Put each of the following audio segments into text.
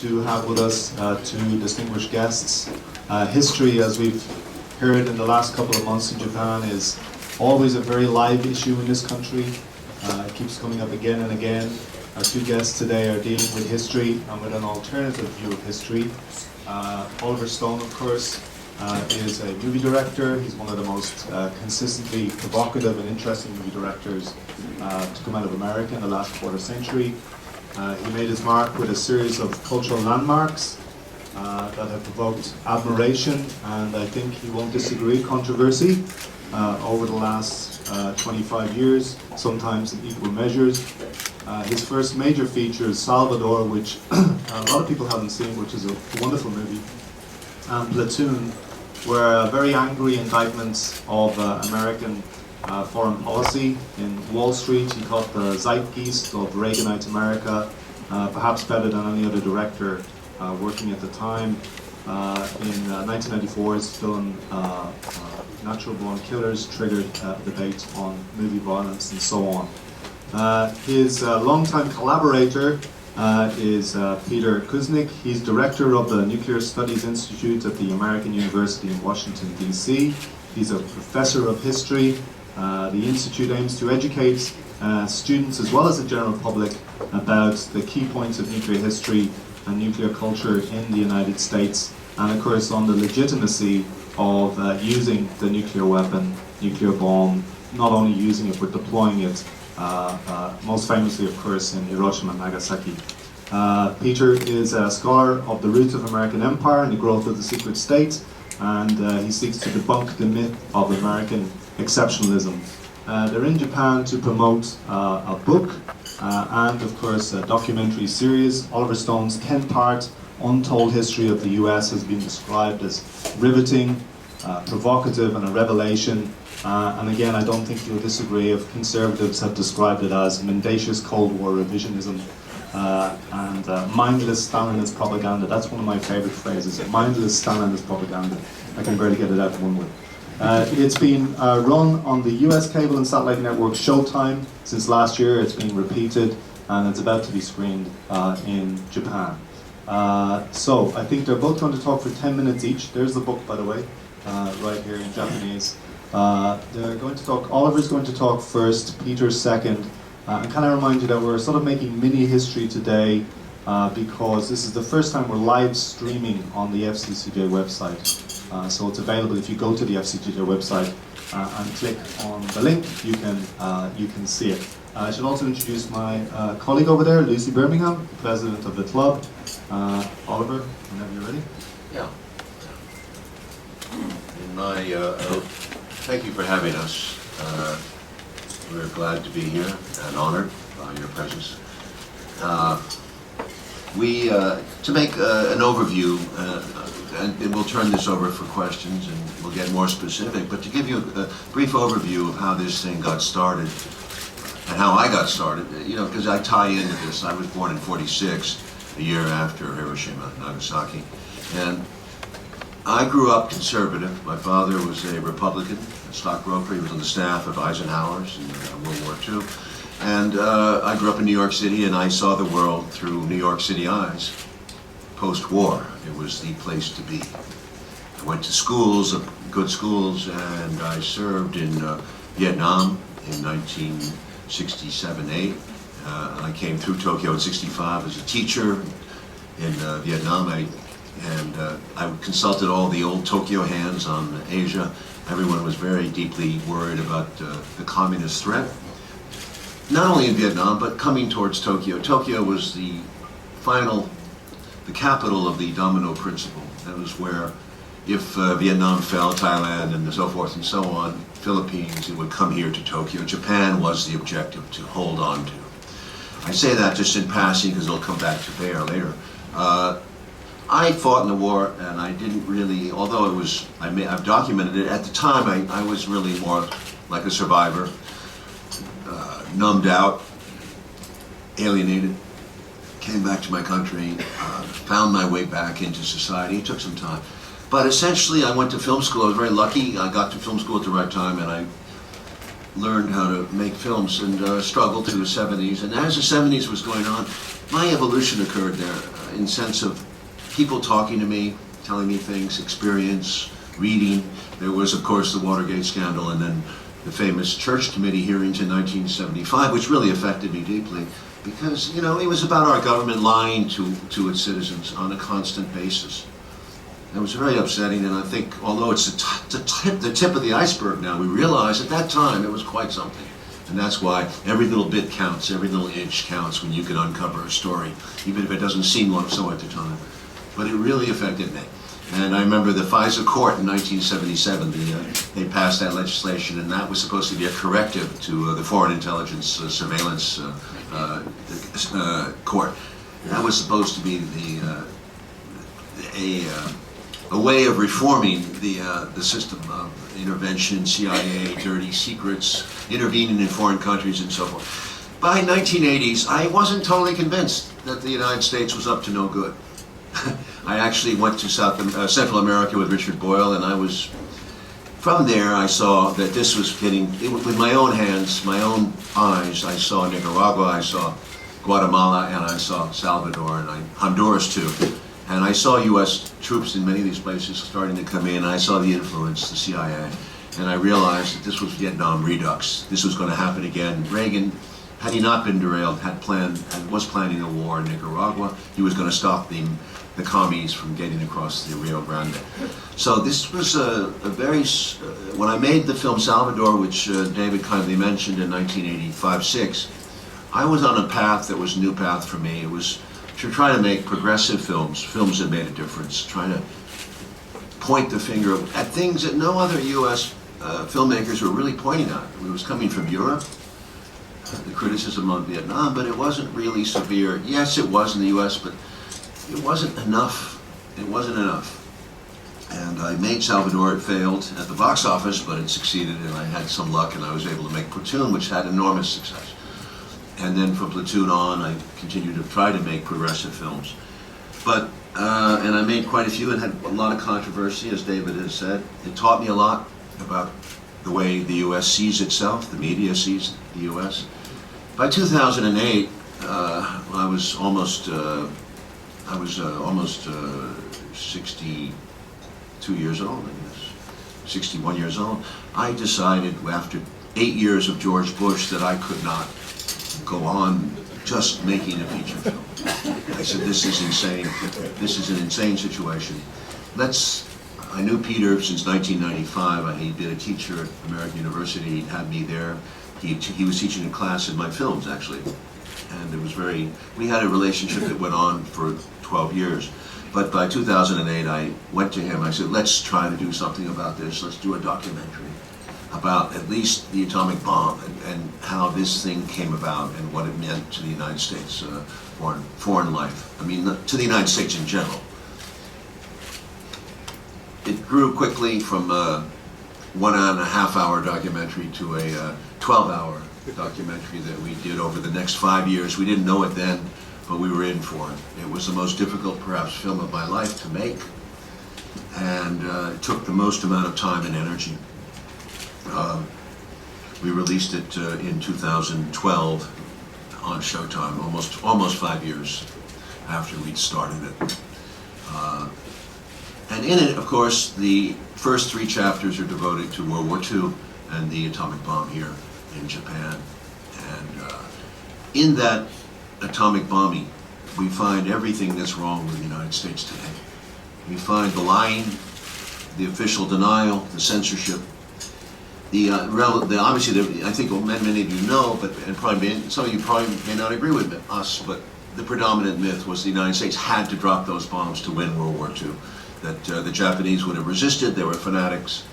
to have with us two distinguished guests. History, as we've heard in the last couple of months in Japan, is always a very live issue in this country. It keeps coming up again and again. Our two guests today are dealing with history and with an alternative view of history. Oliver Stone, of course, is a movie director. He's one of the most consistently provocative and interesting movie directors to come out of America in the last quarter century. He made his mark with a series of cultural landmarks that have provoked admiration and, I think he won't disagree, controversy over the last 25 years, sometimes in equal measures. His first major feature is Salvador, which a lot of people haven't seen, which is a wonderful movie, and Platoon, were very angry indictments of American foreign policy. In Wall Street, he caught the zeitgeist of Reaganite America, perhaps better than any other director working at the time. In 1994, his film Natural Born Killers triggered debate on movie violence and so on. His longtime collaborator is Peter Kuznick. He's director of the Nuclear Studies Institute at the American University in Washington, D.C. He's a professor of history. The Institute aims to educate students as well as the general public about the key points of nuclear history and nuclear culture in the United States, and of course on the legitimacy of using the nuclear weapon, nuclear bomb, not only using it but deploying it, most famously of course in Hiroshima and Nagasaki. Peter is a scholar of the roots of American empire and the growth of the secret state, and he seeks to debunk the myth of American exceptionalism. They're in Japan to promote a book and of course a documentary series. Oliver Stone's 10-part untold history of the US has been described as riveting, provocative and a revelation. And again, I don't think you'll disagree if conservatives have described it as mendacious Cold War revisionism and mindless Stalinist propaganda. That's one of my favorite phrases, mindless Stalinist propaganda. I can barely get it out in one word. It's been run on the US cable and satellite network Showtime since last year. It's been repeated and it's about to be screened in Japan. So I think they're both going to talk for 10 minutes each. There's the book, by the way, right here in Japanese. They're going to talk, Oliver's going to talk first, Peter second. And can I remind you that we're sort of making mini history today because this is the first time we're live streaming on the Fccj website. So it's available if you go to the Fccj website and click on the link, you can see it. I should also introduce my colleague over there, Lucy Birmingham, president of the club. Oliver, whenever you're ready. Yeah. Thank you for having us. We're glad to be here and honored by your presence. To make an overview, and we'll turn this over for questions and we'll get more specific, but to give you a brief overview of how this thing got started and how I got started, you know, because I tie into this. I was born in '46, a year after Hiroshima and Nagasaki, and I grew up conservative. My father was a Republican, a stockbroker. He was on the staff of Eisenhower's in World War II. And I grew up in New York City, and I saw the world through New York City eyes. Post-war, it was the place to be. I went to schools, good schools, and I served in Vietnam in 1967-8. I came through Tokyo in '65 as a teacher in Vietnam. I consulted all the old Tokyo hands on Asia. Everyone was very deeply worried about the communist threat, not only in Vietnam, but coming towards Tokyo. Tokyo was the capital of the domino principle. That was where, if Vietnam fell, Thailand, and so forth and so on, Philippines, it would come here to Tokyo. Japan was the objective to hold on to. I say that just in passing because it'll come back to bear later. I fought in the war, and I didn't really, although it was, I've documented it, at the time I was really more like a survivor, numbed out, alienated, came back to my country, found my way back into society. It took some time. But essentially I went to film school. I was very lucky. I got to film school at the right time, and I learned how to make films and struggled through the '70s. And as the '70s was going on, my evolution occurred there. in sense of people talking to me, telling me things, experience, reading. There was, of course, the Watergate scandal, and then the famous Church Committee hearings in 1975, which really affected me deeply, because, you know, it was about our government lying to its citizens on a constant basis. It was very upsetting, and I think, although it's the tip of the iceberg now, we realize at that time it was quite something. And that's why every little bit counts, every little inch counts when you can uncover a story, even if it doesn't seem like so at the time. But it really affected me. And I remember the FISA court in 1977, they passed that legislation, and that was supposed to be a corrective to the Foreign Intelligence Surveillance Court. That was supposed to be a way of reforming the system of intervention, CIA, dirty secrets, intervening in foreign countries and so forth. By 1980s, I wasn't totally convinced that the United States was up to no good. I actually went to Central America with Richard Boyle, and from there I saw that this was with my own hands, my own eyes. I saw Nicaragua, I saw Guatemala, and I saw Salvador, and Honduras too. And I saw U.S. troops in many of these places starting to come in. I saw the influence, the CIA, and I realized that this was Vietnam Redux. This was going to happen again. Reagan, had he not been derailed, was planning a war in Nicaragua. He was going to stop the commies from getting across the Rio Grande. So this was when I made the film Salvador, which David kindly mentioned in 1985-6, I was on a path that was a new path for me. It was to try to make progressive films that made a difference, trying to point the finger at things that no other U.S. Filmmakers were really pointing at. It was coming from Europe, the criticism on Vietnam, but it wasn't really severe. Yes, it was in the U.S., but it wasn't enough. It wasn't enough. And I made Salvador. It failed at the box office, but it succeeded, and I had some luck, and I was able to make Platoon, which had enormous success. And then from Platoon on, I continued to try to make progressive films. But, and I made quite a few and had a lot of controversy, as David has said. It taught me a lot about the way the U.S. sees itself, the media sees the U.S. By 2008, I was almost 62 years old, I guess, 61 years old. I decided after 8 years of George Bush that I could not go on just making a feature film. I said, this is insane. This is an insane situation. I knew Peter since 1995. He'd been a teacher at American University. He had me there. He was teaching a class in my films, actually. And it was we had a relationship that went on for 12 years. But by 2008, I went to him. I said, let's try to do something about this. Let's do a documentary about at least the atomic bomb and how this thing came about and what it meant to the United States foreign life. I mean, to the United States in general. It grew quickly from a 1.5-hour documentary to a 12-hour documentary that we did over the next 5 years. We didn't know it then, but we were in for it. It was the most difficult, perhaps, film of my life to make, and it took the most amount of time and energy. We released it in 2012 on Showtime, almost 5 years after we'd started it. And in it, of course, the first 3 chapters are devoted to World War II and the atomic bomb here in Japan. And in that atomic bombing, we find everything that's wrong with the United States today. We find the lying, the official denial, the censorship, obviously, I think many of you know, and some of you probably may not agree with us, but the predominant myth was the United States had to drop those bombs to win World War II. That the Japanese would have resisted, they were fanatics,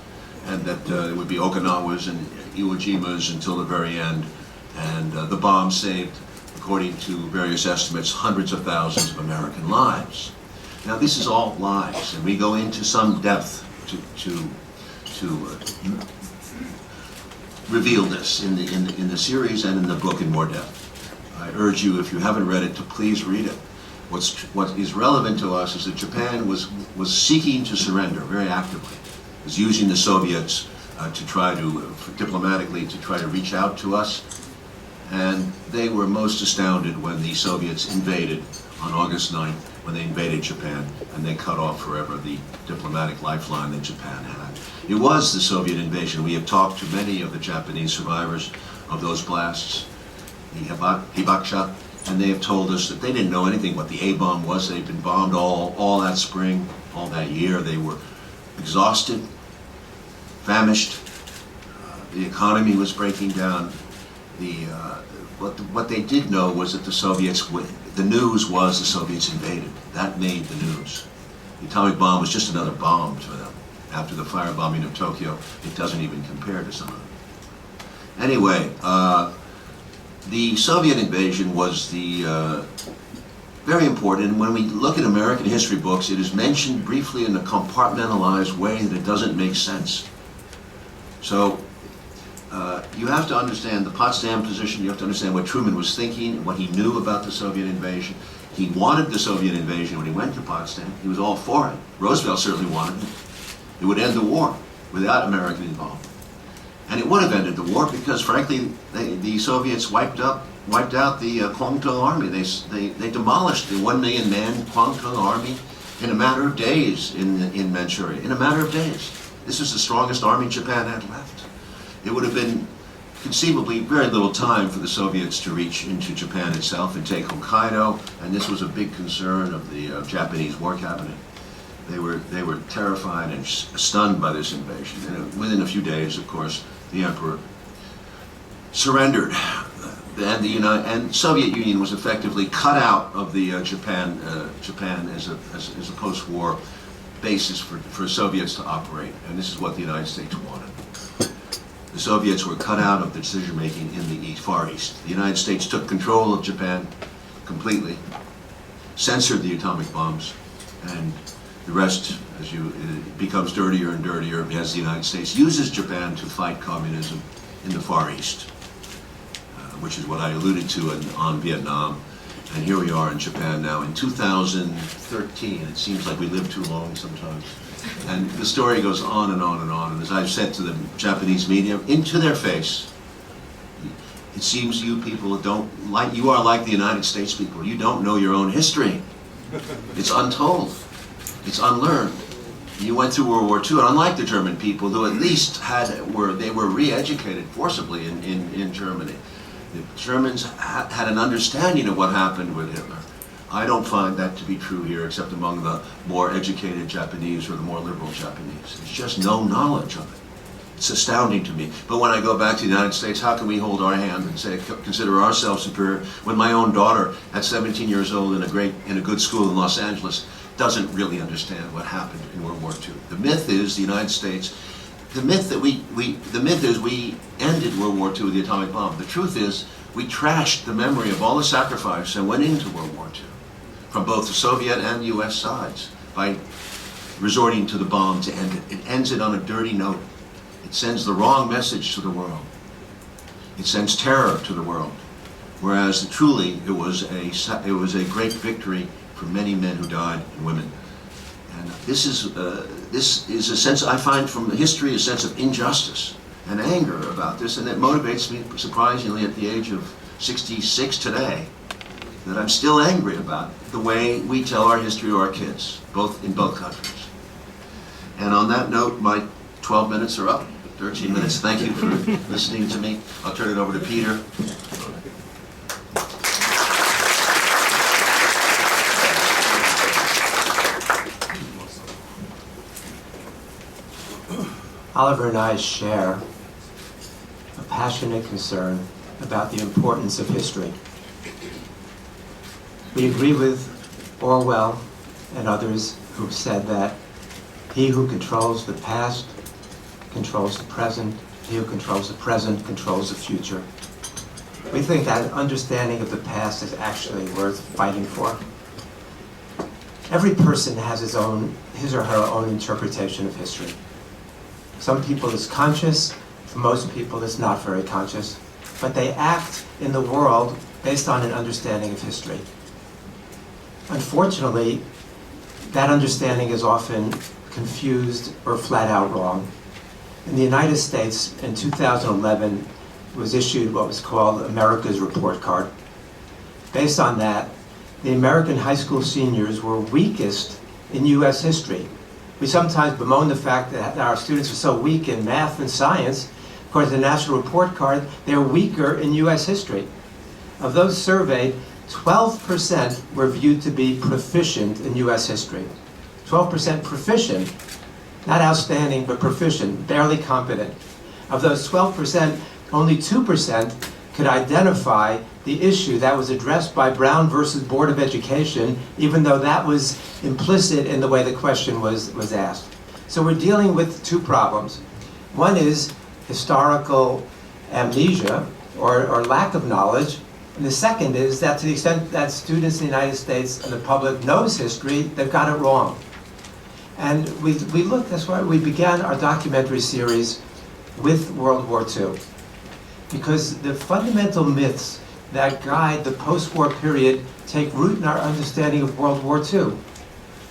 and that it would be Okinawas and Iwo Jimas until the very end. And the bomb saved, according to various estimates, hundreds of thousands of American lives. Now, this is all lies, and we go into some depth to reveal this in the series and in the book in more depth. I urge you, if you haven't read it, to please read it. What is relevant to us is that Japan was seeking to surrender very actively. It was using the Soviets diplomatically to try to reach out to us. And they were most astounded when the Soviets invaded on August 9th when they invaded Japan, and they cut off forever the diplomatic lifeline that Japan had. It was the Soviet invasion. We have talked to many of the Japanese survivors of those blasts, the hibakusha, and they have told us that they didn't know anything what the A-bomb was. They'd been bombed all that spring, all that year. They were exhausted, famished. The economy was breaking down. What they did know was that the Soviets, the news was the Soviets invaded. That made the news. The atomic bomb was just another bomb to them. After the firebombing of Tokyo, it doesn't even compare to some of them. Anyway, the Soviet invasion was very important, and when we look at American history books, it is mentioned briefly in a compartmentalized way that it doesn't make sense. So, you have to understand the Potsdam position, you have to understand what Truman was thinking, what he knew about the Soviet invasion. He wanted the Soviet invasion when he went to Potsdam. He was all for it. Roosevelt certainly wanted it. It would end the war without American involvement. And it would have ended the war because, frankly, the Soviets wiped out the Kwangtung army. They demolished the 1 million man Kwangtung army in a matter of days in Manchuria. In a matter of days. This was the strongest army Japan had left. It would have been conceivably very little time for the Soviets to reach into Japan itself and take Hokkaido, and this was a big concern of the Japanese War Cabinet. They were terrified and stunned by this invasion. And within a few days, of course, the emperor surrendered, and Soviet Union was effectively cut out of the Japan as a post-war basis for Soviets to operate, and this is what the United States wanted. The Soviets were cut out of the decision-making in the Far East. The United States took control of Japan completely, censored the atomic bombs, and the rest, it becomes dirtier and dirtier as the United States uses Japan to fight communism in the Far East, which is what I alluded to on Vietnam. And here we are in Japan now in 2013. It seems like we live too long sometimes. And the story goes on and on and on. And as I've said to the Japanese media, into their face, it seems you people you are like the United States people. You don't know your own history. It's untold. It's unlearned. You went through World War II, and unlike the German people, who at least they were re-educated forcibly in Germany. The Germans had an understanding of what happened with Hitler. I don't find that to be true here, except among the more educated Japanese or the more liberal Japanese. There's just no knowledge of it. It's astounding to me. But when I go back to the United States, how can we hold our hand and say, consider ourselves superior, when my own daughter, at 17 years old in a good school in Los Angeles, doesn't really understand what happened in World War II. The myth is the United States. The myth is we ended World War II with the atomic bomb. The truth is we trashed the memory of all the sacrifice that went into World War II from both the Soviet and U.S. sides by resorting to the bomb to end it. It ends it on a dirty note. It sends the wrong message to the world. It sends terror to the world. Whereas truly it was a great victory for many men who died and women. And this is a sense, I find from history, a sense of injustice and anger about this, and it motivates me, surprisingly, at the age of 66 today, that I'm still angry about the way we tell our history to our kids, in both countries. And on that note, my 12 minutes are up, 13 minutes. Thank you for listening to me. I'll turn it over to Peter. Oliver and I share a passionate concern about the importance of history. We agree with Orwell and others who said that he who controls the past controls the present, he who controls the present controls the future. We think that understanding of the past is actually worth fighting for. Every person has his or her own interpretation of history. Some people it's conscious, for most people it's not very conscious, but they act in the world based on an understanding of history. Unfortunately, that understanding is often confused or flat out wrong. In the United States, in 2011, was issued what was called America's Report Card. Based on that, the American high school seniors were weakest in U.S. history. We sometimes bemoan the fact that our students are so weak in math and science. According to the National Report Card, they're weaker in U.S. history. Of those surveyed, 12% were viewed to be proficient in U.S. history. 12% proficient, not outstanding, but proficient, barely competent. Of those 12%, only 2% could identify the issue that was addressed by Brown versus Board of Education, even though that was implicit in the way the question was asked. So we're dealing with two problems. One is historical amnesia or lack of knowledge. And the second is that to the extent that students in the United States and the public knows history, they've got it wrong. And we looked, that's why we began our documentary series with World War II. Because the fundamental myths that guide the post-war period take root in our understanding of World War II.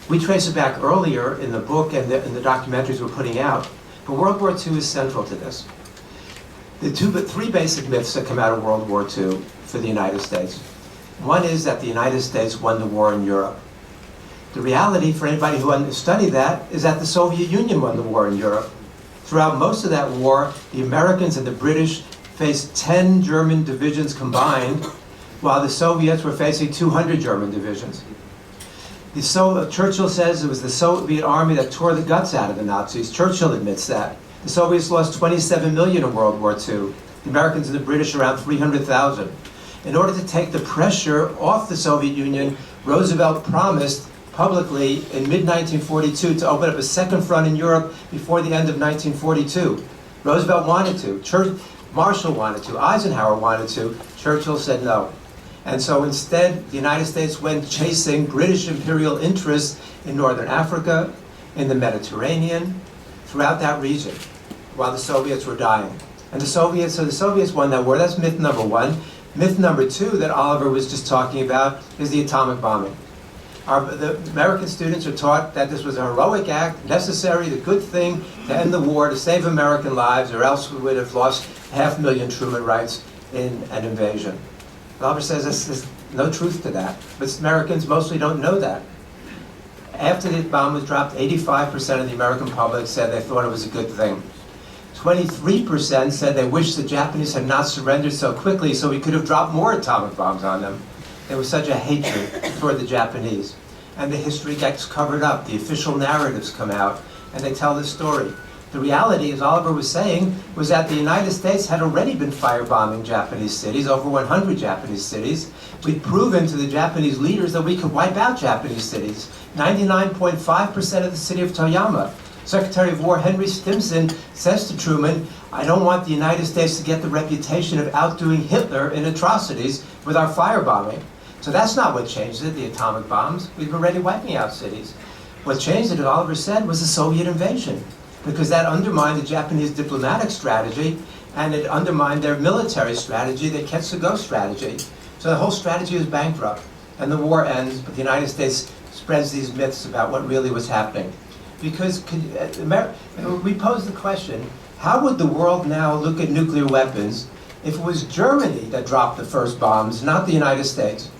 We trace it back earlier in the book and in the documentaries we're putting out, but World War II is central to this. The three basic myths that come out of World War II for the United States. One is that the United States won the war in Europe. The reality for anybody who studied that is that the Soviet Union won the war in Europe. Throughout most of that war, the Americans and the British faced 10 German divisions combined, while the Soviets were facing 200 German divisions. Churchill says it was the Soviet army that tore the guts out of the Nazis. Churchill admits that. The Soviets lost 27 million in World War II. The Americans and the British around 300,000. In order to take the pressure off the Soviet Union, Roosevelt promised publicly in mid-1942 to open up a second front in Europe before the end of 1942. Roosevelt wanted to. Marshall wanted to. Eisenhower wanted to. Churchill said no. And so instead, the United States went chasing British imperial interests in Northern Africa, in the Mediterranean, throughout that region, while the Soviets were dying. And the Soviets won that war. That's myth number one. Myth number two that Oliver was just talking about is the atomic bombing. The American students are taught that this was a heroic act, necessary, the good thing to end the war, to save American lives, or else we would have lost 500,000 Truman rights in an invasion. Oliver says there's no truth to that, but Americans mostly don't know that. After the bomb was dropped, 85% of the American public said they thought it was a good thing. 23% said they wished the Japanese had not surrendered so quickly so we could have dropped more atomic bombs on them. There was such a hatred toward the Japanese. And the history gets covered up. The official narratives come out, and they tell the story. The reality, as Oliver was saying, was that the United States had already been firebombing Japanese cities, over 100 Japanese cities. We'd proven to the Japanese leaders that we could wipe out Japanese cities. 99.5% of the city of Toyama. Secretary of War Henry Stimson says to Truman, I don't want the United States to get the reputation of outdoing Hitler in atrocities with our firebombing. So that's not what changed it, the atomic bombs. We were already wiping out cities. What changed it, as Oliver said, was the Soviet invasion, because that undermined the Japanese diplomatic strategy, and it undermined their military strategy, their Ketsugo strategy. So the whole strategy was bankrupt, and the war ends, but the United States spreads these myths about what really was happening. Because we pose the question, how would the world now look at nuclear weapons if it was Germany that dropped the first bombs, not the United States?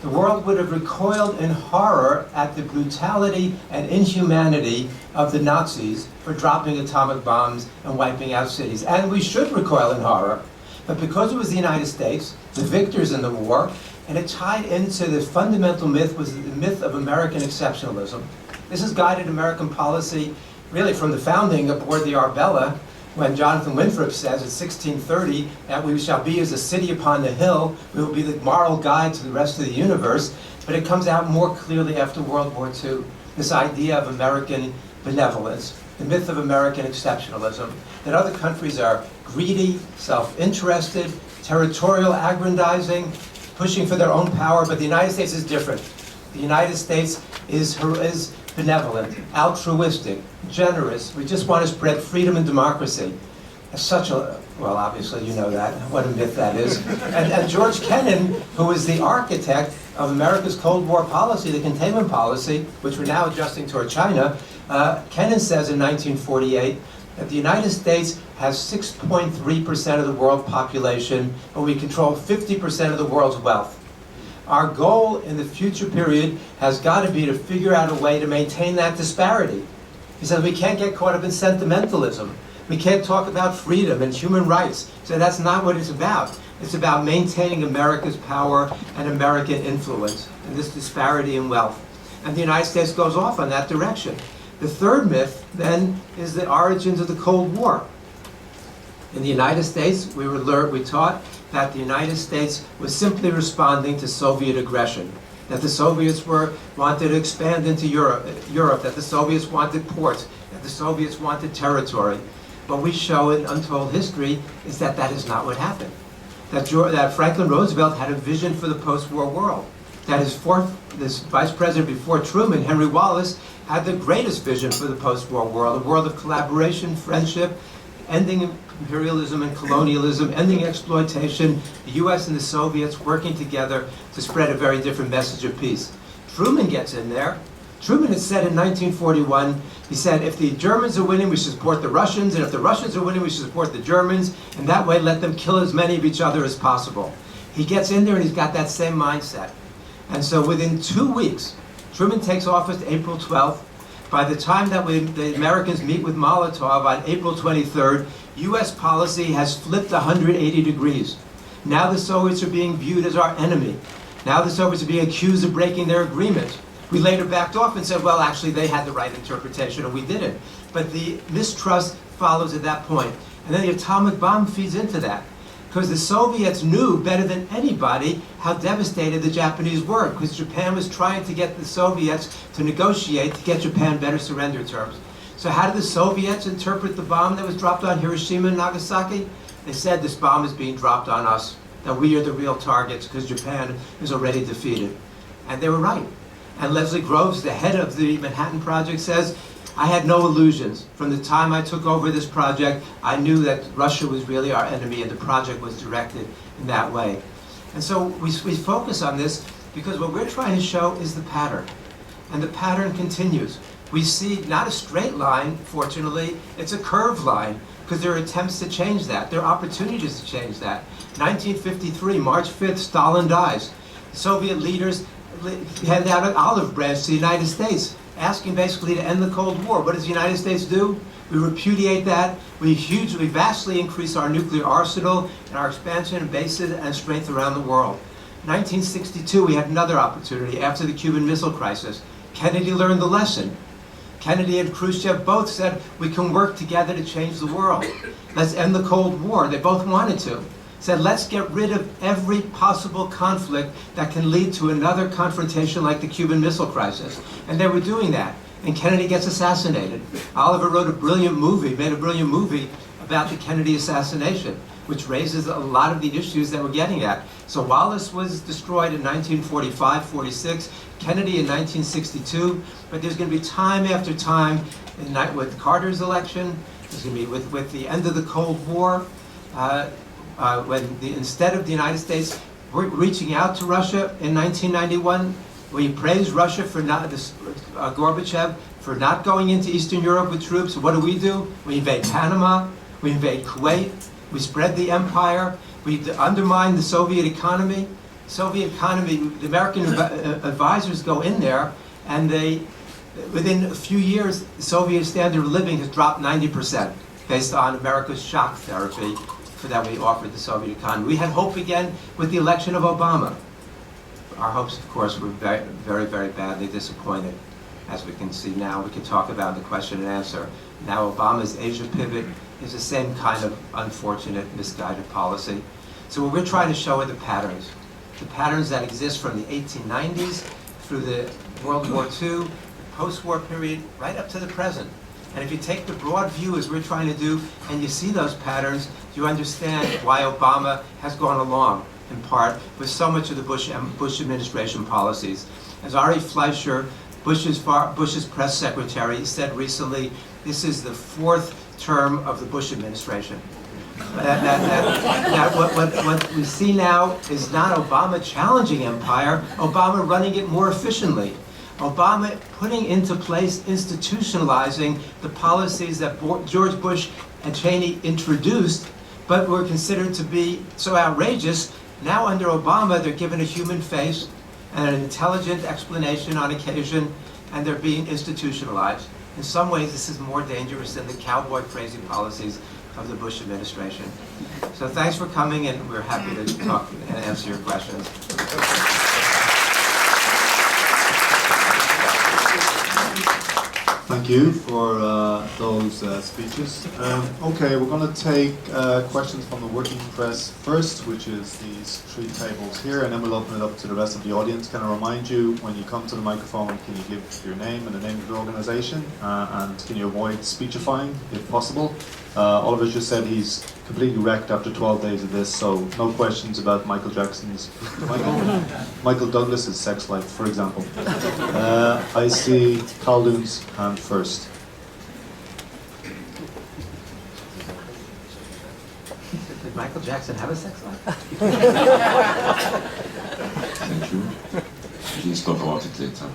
The world would have recoiled in horror at the brutality and inhumanity of the Nazis for dropping atomic bombs and wiping out cities. And we should recoil in horror. But because it was the United States, the victors in the war, and it tied into the fundamental myth, was the myth of American exceptionalism. This has guided American policy really from the founding aboard the Arbella, when Jonathan Winthrop says in 1630 that we shall be as a city upon the hill, we will be the moral guide to the rest of the universe. But it comes out more clearly after World War II, this idea of American benevolence, the myth of American exceptionalism, that other countries are greedy, self-interested, territorial aggrandizing, pushing for their own power, but the United States is different. The United States is benevolent, altruistic, generous. We just want to spread freedom and democracy. Well, obviously you know that, what a myth that is. And George Kennan, who is the architect of America's Cold War policy, the containment policy, which we're now adjusting toward China, Kennan says in 1948 that the United States has 6.3% of the world population, but we control 50% of the world's wealth. Our goal in the future period has got to be to figure out a way to maintain that disparity. He says we can't get caught up in sentimentalism. We can't talk about freedom and human rights. So that's not what it's about. It's about maintaining America's power and American influence and this disparity in wealth. And the United States goes off on that direction. The third myth, then, is the origins of the Cold War. In the United States, we taught that the United States was simply responding to Soviet aggression, that the Soviets wanted to expand into Europe, that the Soviets wanted ports, that the Soviets wanted territory. What we show in Untold History is that that is not what happened. That Franklin Roosevelt had a vision for the post-war world. That this vice president before Truman, Henry Wallace, had the greatest vision for the post-war world, a world of collaboration, friendship, ending imperialism and colonialism, ending exploitation, the US and the Soviets working together to spread a very different message of peace. Truman gets in there. Truman had said in 1941, he said, if the Germans are winning, we should support the Russians, and if the Russians are winning, we should support the Germans, and that way let them kill as many of each other as possible. He gets in there and he's got that same mindset. And so within 2 weeks, Truman takes office April 12th. By the time that the Americans meet with Molotov on April 23rd, US policy has flipped 180 degrees. Now the Soviets are being viewed as our enemy. Now the Soviets are being accused of breaking their agreement. We later backed off and said, well, actually, they had the right interpretation and we didn't. But the mistrust follows at that point. And then the atomic bomb feeds into that. Because the Soviets knew better than anybody how devastated the Japanese were, because Japan was trying to get the Soviets to negotiate to get Japan better surrender terms. So how did the Soviets interpret the bomb that was dropped on Hiroshima and Nagasaki? They said this bomb is being dropped on us, that we are the real targets because Japan is already defeated. And they were right. And Leslie Groves, the head of the Manhattan Project, says, I had no illusions. From the time I took over this project, I knew that Russia was really our enemy and the project was directed in that way. And so we focus on this because what we're trying to show is the pattern. And the pattern continues. We see not a straight line, fortunately, it's a curved line, because there are attempts to change that. There are opportunities to change that. 1953, March 5th, Stalin dies. Soviet leaders hand out an olive branch to the United States, asking basically to end the Cold War. What does the United States do? We repudiate that. We vastly increase our nuclear arsenal and our expansion and bases and strength around the world. 1962, we had another opportunity after the Cuban Missile Crisis. Kennedy learned the lesson. Kennedy and Khrushchev both said, we can work together to change the world. Let's end the Cold War. They both wanted to. Said, let's get rid of every possible conflict that can lead to another confrontation like the Cuban Missile Crisis. And they were doing that. And Kennedy gets assassinated. Oliver made a brilliant movie about the Kennedy assassination, which raises a lot of the issues that we're getting at. So Wallace was destroyed in 1945, 46, Kennedy in 1962, but there's going to be time after time with Carter's election, there's going to be with the end of the Cold War, instead of the United States reaching out to Russia in 1991, we praised Russia for Gorbachev for not going into Eastern Europe with troops. What do? We invade Panama, we invade Kuwait, we spread the empire, we undermine the Soviet economy. The American advisors go in there, and within a few years, the Soviet standard of living has dropped 90% based on America's shock therapy that we offered the Soviet economy. We had hope again with the election of Obama. Our hopes, of course, were very, very, very badly disappointed. As we can see now, we can talk about the question and answer. Now Obama's Asia pivot is the same kind of unfortunate, misguided policy. So what we're trying to show are the patterns that exist from the 1890s through the World War II, the post-war period, right up to the present. And if you take the broad view as we're trying to do, and you see those patterns, you understand why Obama has gone along, in part, with so much of the Bush administration policies. As Ari Fleischer, Bush's press secretary, said recently, this is the 4th term of the Bush administration. What we see now is not Obama challenging empire, Obama running it more efficiently. Obama putting into place, institutionalizing the policies that George Bush and Cheney introduced, but were considered to be so outrageous. Now under Obama, they're given a human face, and an intelligent explanation on occasion, and they're being institutionalized. In some ways, this is more dangerous than the cowboy crazy policies of the Bush administration. So thanks for coming, and we're happy to talk and answer your questions. Thank you for those speeches. Okay, we're going to take questions from the working press first, which is these three tables here, and then we'll open it up to the rest of the audience. Can I remind you, when you come to the microphone, can you give your name and the name of your organization, and can you avoid speechifying if possible? Oliver just said he's completely wrecked after 12 days of this, so no questions about Michael Jackson's, Michael Douglas's sex life, for example. I see Khaldun's hand first. Did Michael Jackson have a sex life? Thank you. We can talk about it later.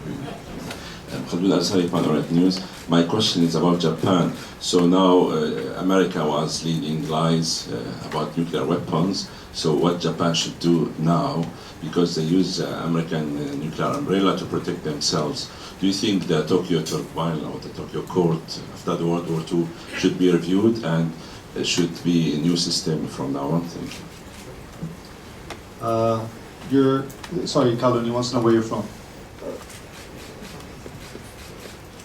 Panoramic News. My question is about Japan. So now America was leading lies about nuclear weapons. So what Japan should do now, because they use American nuclear umbrella to protect themselves. Do you think the Tokyo Turbine or the Tokyo Court after the World War II should be reviewed and should be a new system from now on? Thank you. Sorry, Khaldun, you want to know where you're from?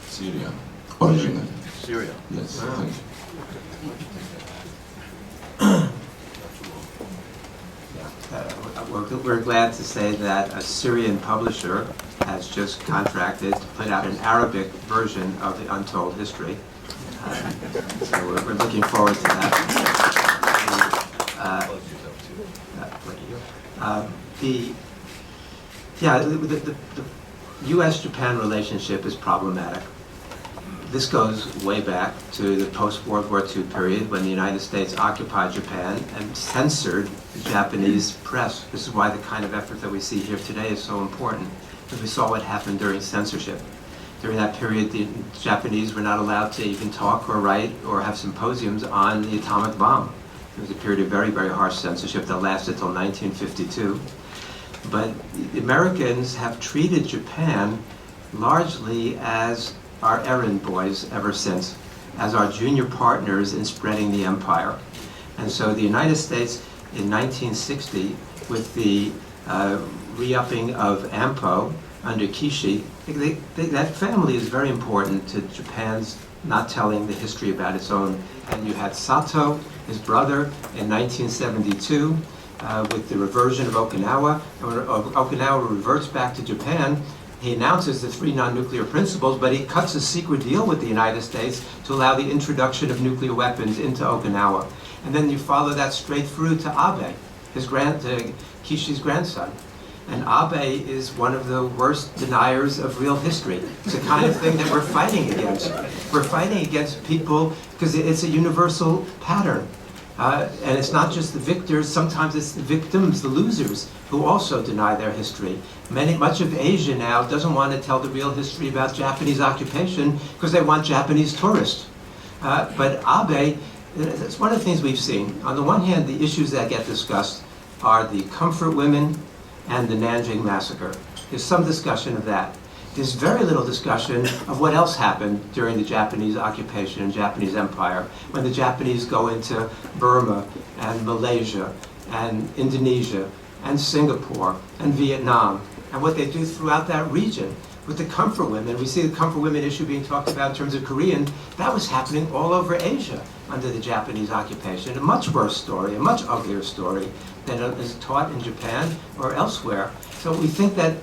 Syria, originally. Syria. Yes, Wow. thank you. We're glad to say that a Syrian publisher has just contracted to put out an Arabic version of the Untold History. So we're looking forward to that. The U.S.-Japan relationship is problematic. This goes way back to the post-World War II period when the United States occupied Japan and censored the Japanese press. This is why the kind of effort that we see here today is so important, because we saw what happened during censorship. During that period, the Japanese were not allowed to even talk or write or have symposiums on the atomic bomb. It was a period of very, very harsh censorship that lasted until 1952. But the Americans have treated Japan largely as our errand boys ever since, as our junior partners in spreading the empire. And so the United States in 1960, with the re-upping of AMPO under Kishi, that family is very important to Japan's not telling the history about its own. And you had Sato, his brother, in 1972, with the reversion of Okinawa. And when Okinawa reverts back to Japan, he announces the 3 non-nuclear principles, but he cuts a secret deal with the United States to allow the introduction of nuclear weapons into Okinawa. And then you follow that straight through to Abe, Kishi's grandson. And Abe is one of the worst deniers of real history. It's the kind of thing that we're fighting against. We're fighting against people because it's a universal pattern. And it's not just the victors, sometimes it's the victims, the losers, who also deny their history. Much of Asia now doesn't want to tell the real history about Japanese occupation because they want Japanese tourists. But Abe, it's one of the things we've seen. On the one hand, the issues that get discussed are the comfort women and the Nanjing massacre. There's some discussion of that. There's very little discussion of what else happened during the Japanese occupation and Japanese empire, when the Japanese go into Burma and Malaysia and Indonesia and Singapore and Vietnam, and what they do throughout that region. With the comfort women, we see the comfort women issue being talked about in terms of Korean. That was happening all over Asia under the Japanese occupation. A much worse story, a much uglier story than is taught in Japan or elsewhere. So we think that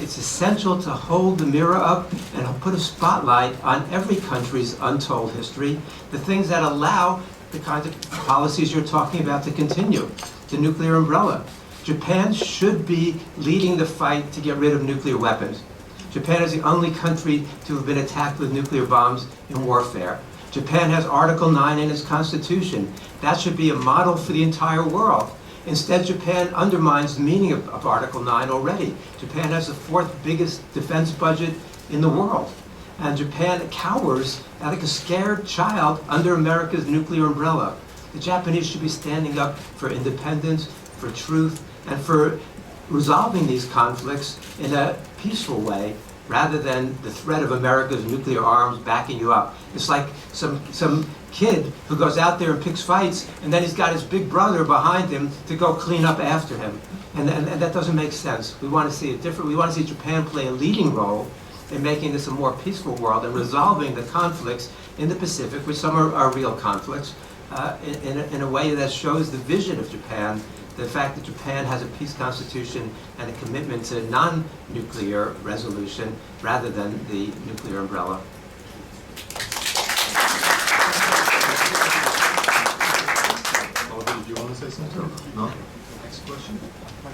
it's essential to hold the mirror up and put a spotlight on every country's untold history, the things that allow the kinds of policies you're talking about to continue. The nuclear umbrella. Japan should be leading the fight to get rid of nuclear weapons. Japan is the only country to have been attacked with nuclear bombs in warfare. Japan has Article 9 in its constitution. That should be a model for the entire world. Instead, Japan undermines the meaning of Article 9 already. Japan has the 4th biggest defense budget in the world. And Japan cowers like a scared child under America's nuclear umbrella. The Japanese should be standing up for independence, for truth, and for resolving these conflicts in a peaceful way, rather than the threat of America's nuclear arms backing you up. It's like some kid who goes out there and picks fights, and then he's got his big brother behind him to go clean up after him. And that doesn't make sense. We want to see we want to see Japan play a leading role in making this a more peaceful world and resolving the conflicts in the Pacific, which some are real conflicts, in a way that shows the vision of Japan, the fact that Japan has a peace constitution and a commitment to non-nuclear resolution rather than the nuclear umbrella. Do you want to say something? No? Next question?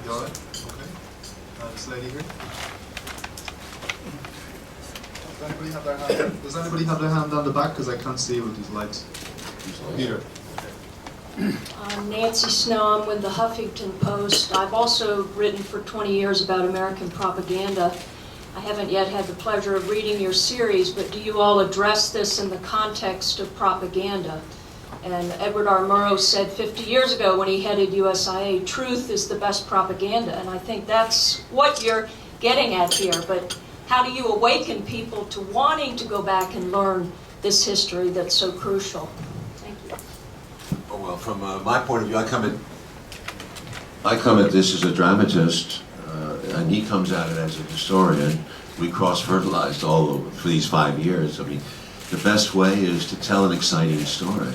You all right? Okay. This lady here. Does anybody have their hand on the back? Because I can't see with these lights. Peter. I'm Nancy Snow. I'm with the Huffington Post. I've also written for 20 years about American propaganda. I haven't yet had the pleasure of reading your series, but do you all address this in the context of propaganda? And Edward R. Murrow said 50 years ago when he headed USIA, truth is the best propaganda. And I think that's what you're getting at here. But how do you awaken people to wanting to go back and learn this history that's so crucial? Thank you. Oh, well, from my point of view, I come at this as a dramatist, and he comes at it as a historian. We cross-fertilized all over for these 5 years. I mean, the best way is to tell an exciting story.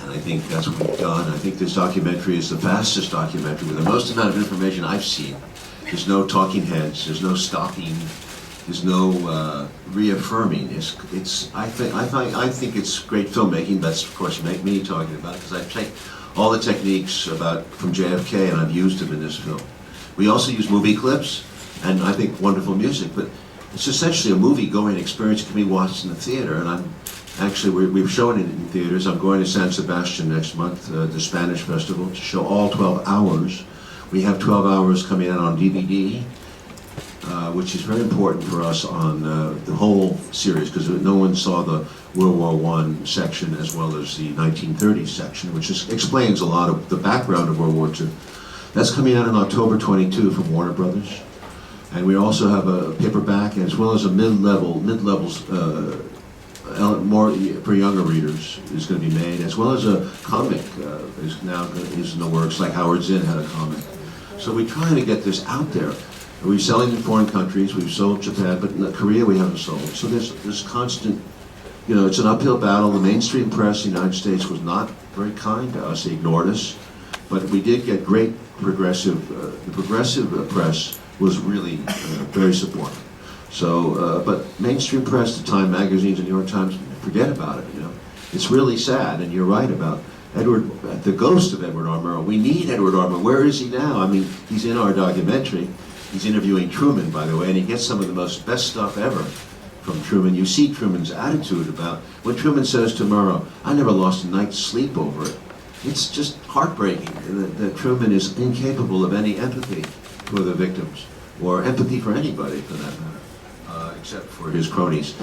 And I think that's what we've done. I think this documentary is the fastest documentary with the most amount of information I've seen. There's no talking heads, there's no stopping, there's no reaffirming. I think it's great filmmaking. That's, of course, me talking about it, because I take all the techniques from JFK and I've used them in this film. We also use movie clips and I think wonderful music, but it's essentially a movie-going experience that can be watched in the theater. And we've shown it in theaters. I'm going to San Sebastian next month, the Spanish festival, to show all 12 hours. We have 12 hours coming out on DVD, which is very important for us on the whole series, because no one saw the World War I section as well as the 1930s section, which explains a lot of the background of World War II. That's coming out on October 22 from Warner Brothers. And we also have a paperback as well as a mid-levels, more for younger readers is going to be made, as well as a comic is in the works, like Howard Zinn had a comic. So we're trying to get this out there. We're selling in foreign countries, we've sold Japan, but in Korea we haven't sold. So there's constant, it's an uphill battle. The mainstream press in the United States was not very kind to us, they ignored us. But we did get great the progressive press was really very supportive. So, but mainstream press, the Time magazines, and New York Times, forget about it. It's really sad, and you're right about Edward, the ghost of Edward R. Murrow. We need Edward R. Murrow. Where is he now? I mean, he's in our documentary. He's interviewing Truman, by the way, and he gets some of the best stuff ever from Truman. You see Truman's attitude about when Truman says to Murrow, "I never lost a night's sleep over it." It's just heartbreaking that Truman is incapable of any empathy for the victims, or empathy for anybody, for that matter, except for his cronies.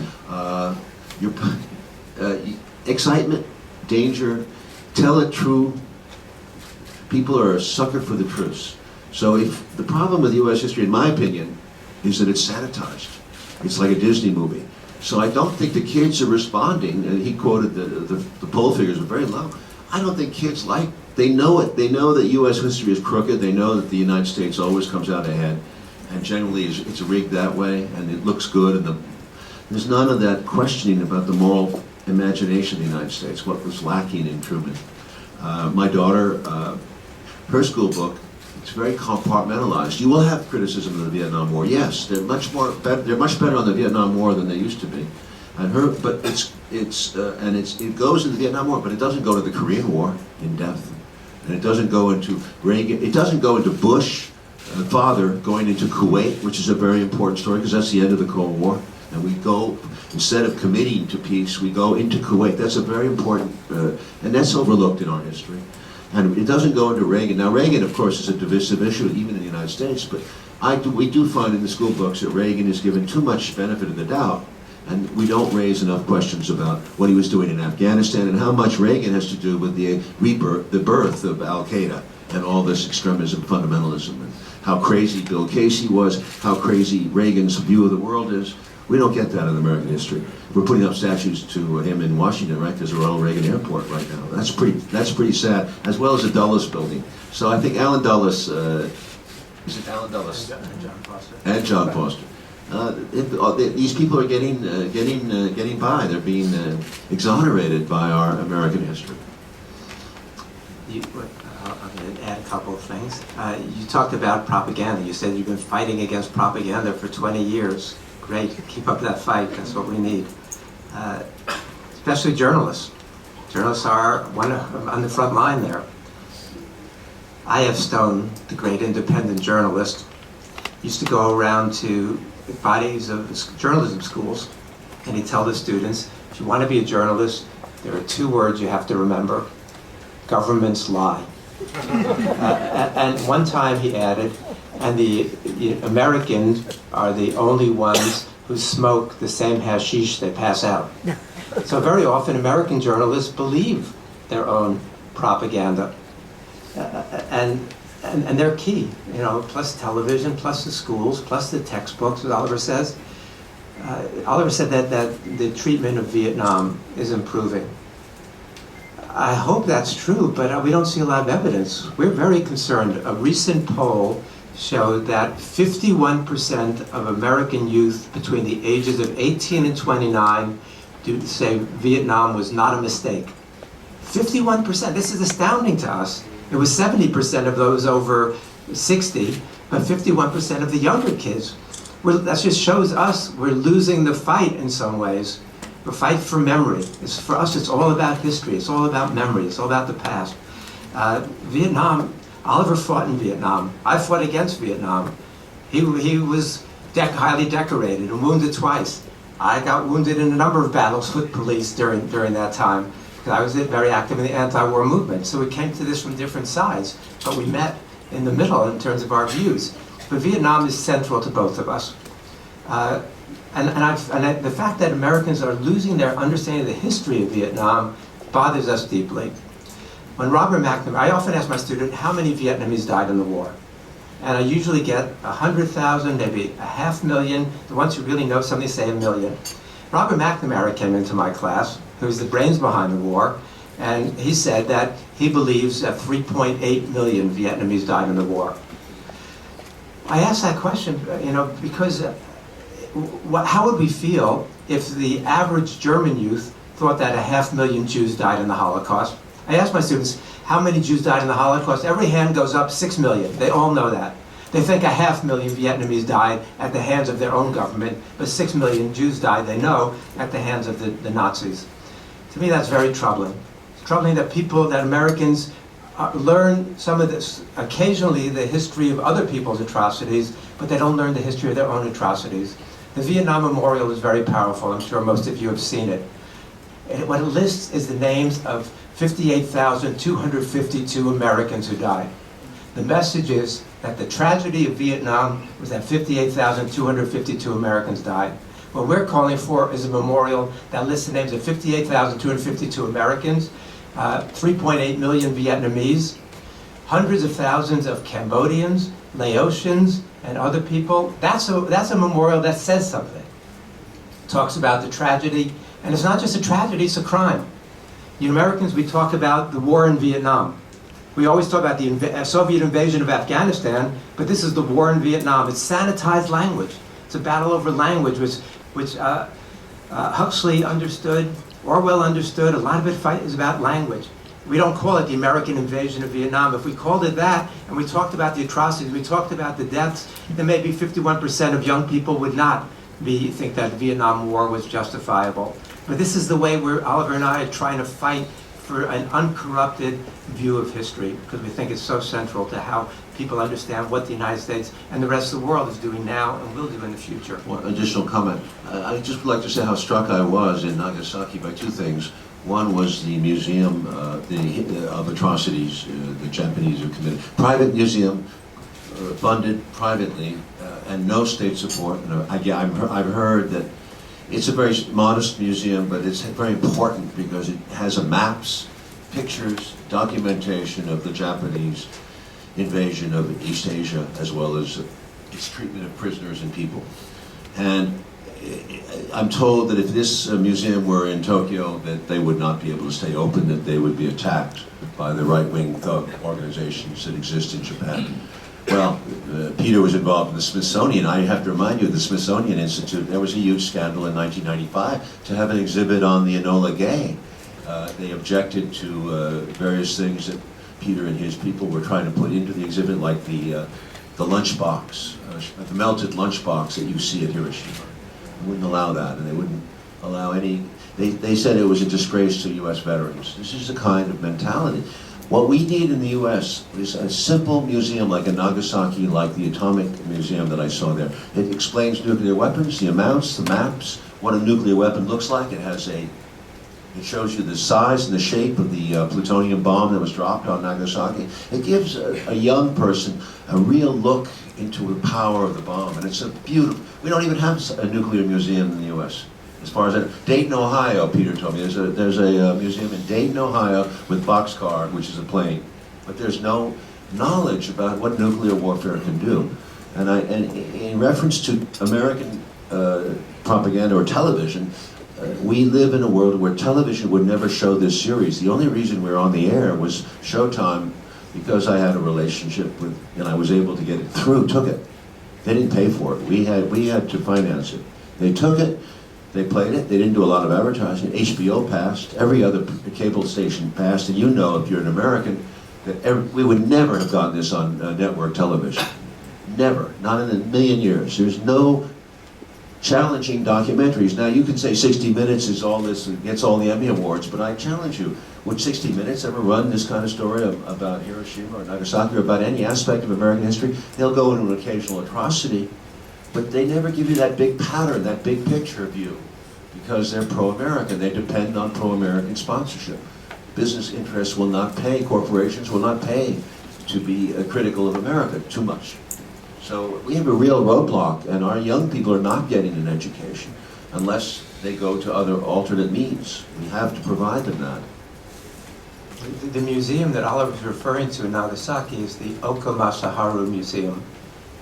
Excitement, danger, tell it true. People are a sucker for the truth. So if the problem with U.S. history, in my opinion, is that it's sanitized. It's like a Disney movie. So I don't think the kids are responding, and he quoted the poll figures are very low. I don't think kids they know it. They know that U.S. history is crooked. They know that the United States always comes out ahead, and generally it's rigged that way, and it looks good, and there's none of that questioning about the moral imagination of the United States, what was lacking in Truman. My daughter, her school book, it's very compartmentalized. You will have criticism of the Vietnam War. Yes, they're much better on the Vietnam War than they used to be. But it goes into the Vietnam War, but it doesn't go to the Korean War in depth, and it doesn't go into Reagan. It doesn't go into Bush, father, going into Kuwait, which is a very important story because that's the end of the Cold War. And we go, instead of committing to peace, we go into Kuwait. That's a very important, and that's overlooked in our history. And it doesn't go into Reagan. Now, Reagan, of course, is a divisive issue, even in the United States, but we do find in the school books that Reagan is given too much benefit of the doubt, and we don't raise enough questions about what he was doing in Afghanistan and how much Reagan has to do with the birth of Al-Qaeda and all this extremism, fundamentalism, and how crazy Bill Casey was, how crazy Reagan's view of the world is. We don't get that in American history. We're putting up statues to him in Washington, right? There's a Ronald Reagan Airport right now. That's pretty sad, as well as the Dulles building. So I think Alan Dulles, is it Alan Dulles? And John Foster. And John Foster. These people are getting by. They're being exonerated by our American history. I'm going to add a couple of things. You talked about propaganda. You said you've been fighting against propaganda for 20 years. Great, keep up that fight. That's what we need. Especially journalists. Journalists are on the front line there. I.F. Stone, the great independent journalist, used to go around to bodies of journalism schools, and he'd tell the students, if you want to be a journalist, there are 2 words you have to remember: governments lie. And one time he added, and the Americans are the only ones who smoke the same hashish they pass out. So very often American journalists believe their own propaganda. And they're key, you know, plus television, plus the schools, plus the textbooks, as Oliver says. Oliver said that the treatment of Vietnam is improving. I hope that's true, but we don't see a lot of evidence. We're very concerned. A recent poll showed that 51% of American youth between the ages of 18 and 29 do say Vietnam was not a mistake. 51%, this is astounding to us. It was 70% of those over 60, but 51% of the younger kids. That just shows us we're losing the fight in some ways. The fight for memory. For us, it's all about history. It's all about memory. It's all about the past. Vietnam, Oliver fought in Vietnam. I fought against Vietnam. He was highly decorated and wounded twice. I got wounded in a number of battles with police during that time. I was very active in the anti-war movement. So we came to this from different sides, but we met in the middle in terms of our views. But Vietnam is central to both of us. The fact that Americans are losing their understanding of the history of Vietnam bothers us deeply. When Robert McNamara, I often ask my student, how many Vietnamese died in the war? And I usually get 100,000, maybe 500,000. The ones who really know something say 1 million. Robert McNamara came into my class, who's the brains behind the war, and he said that he believes that 3.8 million Vietnamese died in the war. I asked that question, you know, because how would we feel if the average German youth thought that 500,000 Jews died in the Holocaust? I asked my students, how many Jews died in the Holocaust? Every hand goes up, 6 million. They all know that. They think 500,000 Vietnamese died at the hands of their own government, but 6 million Jews died, they know, at the hands of the Nazis. To me, that's very troubling. It's troubling that that Americans learn some of this, occasionally the history of other people's atrocities, but they don't learn the history of their own atrocities. The Vietnam Memorial is very powerful. I'm sure most of you have seen it. What it lists is the names of 58,252 Americans who died. The message is that the tragedy of Vietnam was that 58,252 Americans died. What we're calling for is a memorial that lists the names of 58,252 Americans, 3.8 million Vietnamese, hundreds of thousands of Cambodians, Laotians, and other people. That's a memorial that says something. It talks about the tragedy, and it's not just a tragedy, it's a crime. You Americans, we talk about the war in Vietnam. We always talk about the Soviet invasion of Afghanistan, but this is the war in Vietnam. It's sanitized language. It's a battle over language, which Huxley understood, Orwell understood. A lot of it is about language. We don't call it the American invasion of Vietnam. If we called it that, and we talked about the atrocities, we talked about the deaths, then maybe 51% of young people would not think that the Vietnam War was justifiable. But this is the way Oliver and I are trying to fight for an uncorrupted view of history, because we think it's so central to how people understand what the United States and the rest of the world is doing now and will do in the future. One additional comment. I'd just like to say how struck I was in Nagasaki by 2 things. One was the museum of atrocities the Japanese have committed. Private museum, funded privately, and no state support. And I've heard that it's a very modest museum, but it's very important because it has maps, pictures, documentation of the Japanese invasion of East Asia, as well as its treatment of prisoners and people. And I'm told that if this museum were in Tokyo, that they would not be able to stay open, that they would be attacked by the right-wing thug organizations that exist in Japan. Well, Peter was involved in the Smithsonian. I have to remind you of the Smithsonian Institute. There was a huge scandal in 1995 to have an exhibit on the Enola Gay. They objected to various things that Peter and his people were trying to put into the exhibit, like the lunchbox, the melted lunchbox that you see at Hiroshima. They wouldn't allow that, and they wouldn't allow any. They said it was a disgrace to U.S. veterans. This is the kind of mentality. What we need in the U.S. is a simple museum like in Nagasaki, like the Atomic Museum that I saw there. It explains nuclear weapons, the amounts, the maps, what a nuclear weapon looks like. It shows you the size and the shape of the plutonium bomb that was dropped on Nagasaki. It gives a young person a real look into the power of the bomb, and it's a beautiful. We don't even have a nuclear museum in the U.S. As far as that, Dayton, Ohio, Peter told me, there's a museum in Dayton, Ohio with Boxcar, which is a plane, but there's no knowledge about what nuclear warfare can do. And in reference to American propaganda or television, we live in a world where television would never show this series. The only reason we're on the air was Showtime, because I had a relationship with, and I was able to get it through, took it. They didn't pay for it. We had to finance it. They took it. They played it. They didn't do a lot of advertising. HBO passed. Every other cable station passed. And you know, if you're an American, that we would never have gotten this on network television. Never. Not in a million years. There's no challenging documentaries. Now, you can say 60 Minutes is all this, gets all the Emmy Awards, but I challenge you. Would 60 Minutes ever run this kind of story about Hiroshima or Nagasaki or about any aspect of American history? They'll go into an occasional atrocity, but they never give you that big pattern, that big picture view, because they're pro-American. They depend on pro-American sponsorship. Business interests will not pay, corporations will not pay to be critical of America too much. So we have a real roadblock, and our young people are not getting an education unless they go to other alternate means. We have to provide them that. The museum that Oliver was referring to in Nagasaki is the Okamasaharu Museum,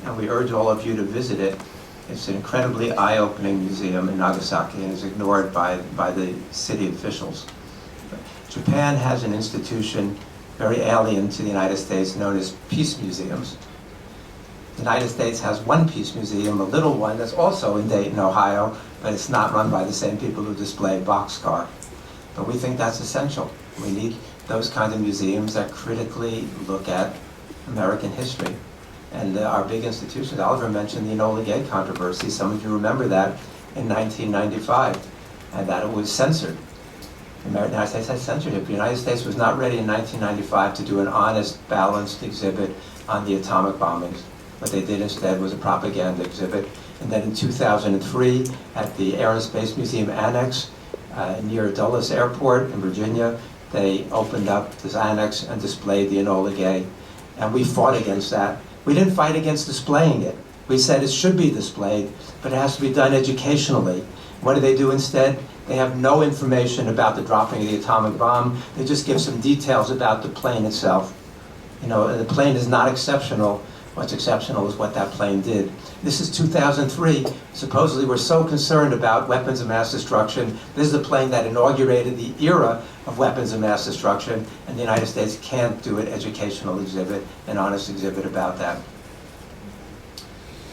and we urge all of you to visit it. It's an incredibly eye-opening museum in Nagasaki and is ignored by the city officials. Japan has an institution very alien to the United States known as peace museums. The United States has one peace museum, a little one that's also in Dayton, Ohio, but it's not run by the same people who display Boxcar. But we think that's essential. We need those kinds of museums that critically look at American history. And our big institutions, Oliver mentioned the Enola Gay controversy. Some of you remember that in 1995, and that it was censored. The United States had censored it. The United States was not ready in 1995 to do an honest, balanced exhibit on the atomic bombings. What they did instead was a propaganda exhibit. And then in 2003, at the Air and Space Museum Annex near Dulles Airport in Virginia, they opened up this annex and displayed the Enola Gay. And we fought against that. We didn't fight against displaying it. We said it should be displayed, but it has to be done educationally. What do they do instead? They have no information about the dropping of the atomic bomb. They just give some details about the plane itself. You know, the plane is not exceptional. What's exceptional is what that plane did. This is 2003. Supposedly we're so concerned about weapons of mass destruction. This is the plane that inaugurated the era of weapons of mass destruction, and the United States can't do an educational exhibit, an honest exhibit about that.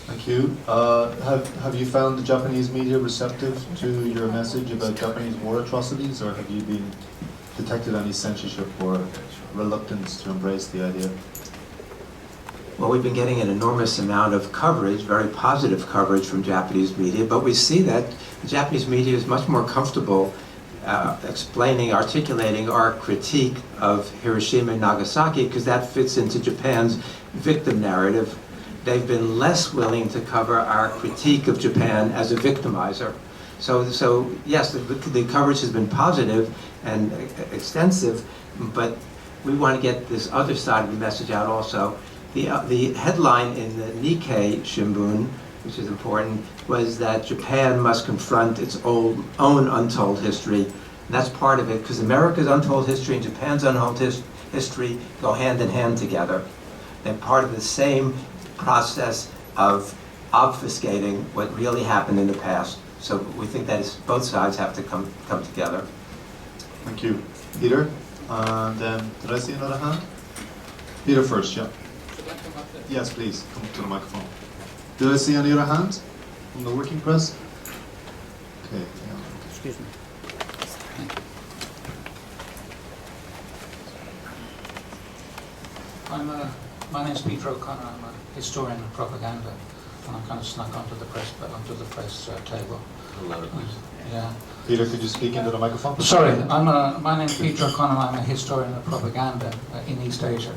Thank you. Have you found the Japanese media receptive to your message about Japanese war atrocities, or have you been detected any censorship or reluctance to embrace the idea? Well, we've been getting an enormous amount of coverage, very positive coverage from Japanese media, but we see that the Japanese media is much more comfortable explaining, articulating our critique of Hiroshima and Nagasaki because that fits into Japan's victim narrative. They've been less willing to cover our critique of Japan as a victimizer. So yes, the coverage has been positive and extensive, but we want to get this other side of the message out also. The headline in the Nikkei Shimbun, which is important, was that Japan must confront its own untold history. And that's part of it, because America's untold history and Japan's untold history go hand in hand together. They're part of the same process of obfuscating what really happened in the past. So we think that both sides have to come together. Thank you. Peter? And then, did I see another hand? Peter first, yeah. Yes, please, come to the microphone. Did I see any other hands from the working press? Okay. Yeah. Excuse me. My name's Peter O'Connor. I'm a historian of propaganda, and I'm kind of snuck onto the press table. Yeah. Peter, could you speak into the microphone? Sorry, my name's Peter O'Connor. I'm a historian of propaganda in East Asia,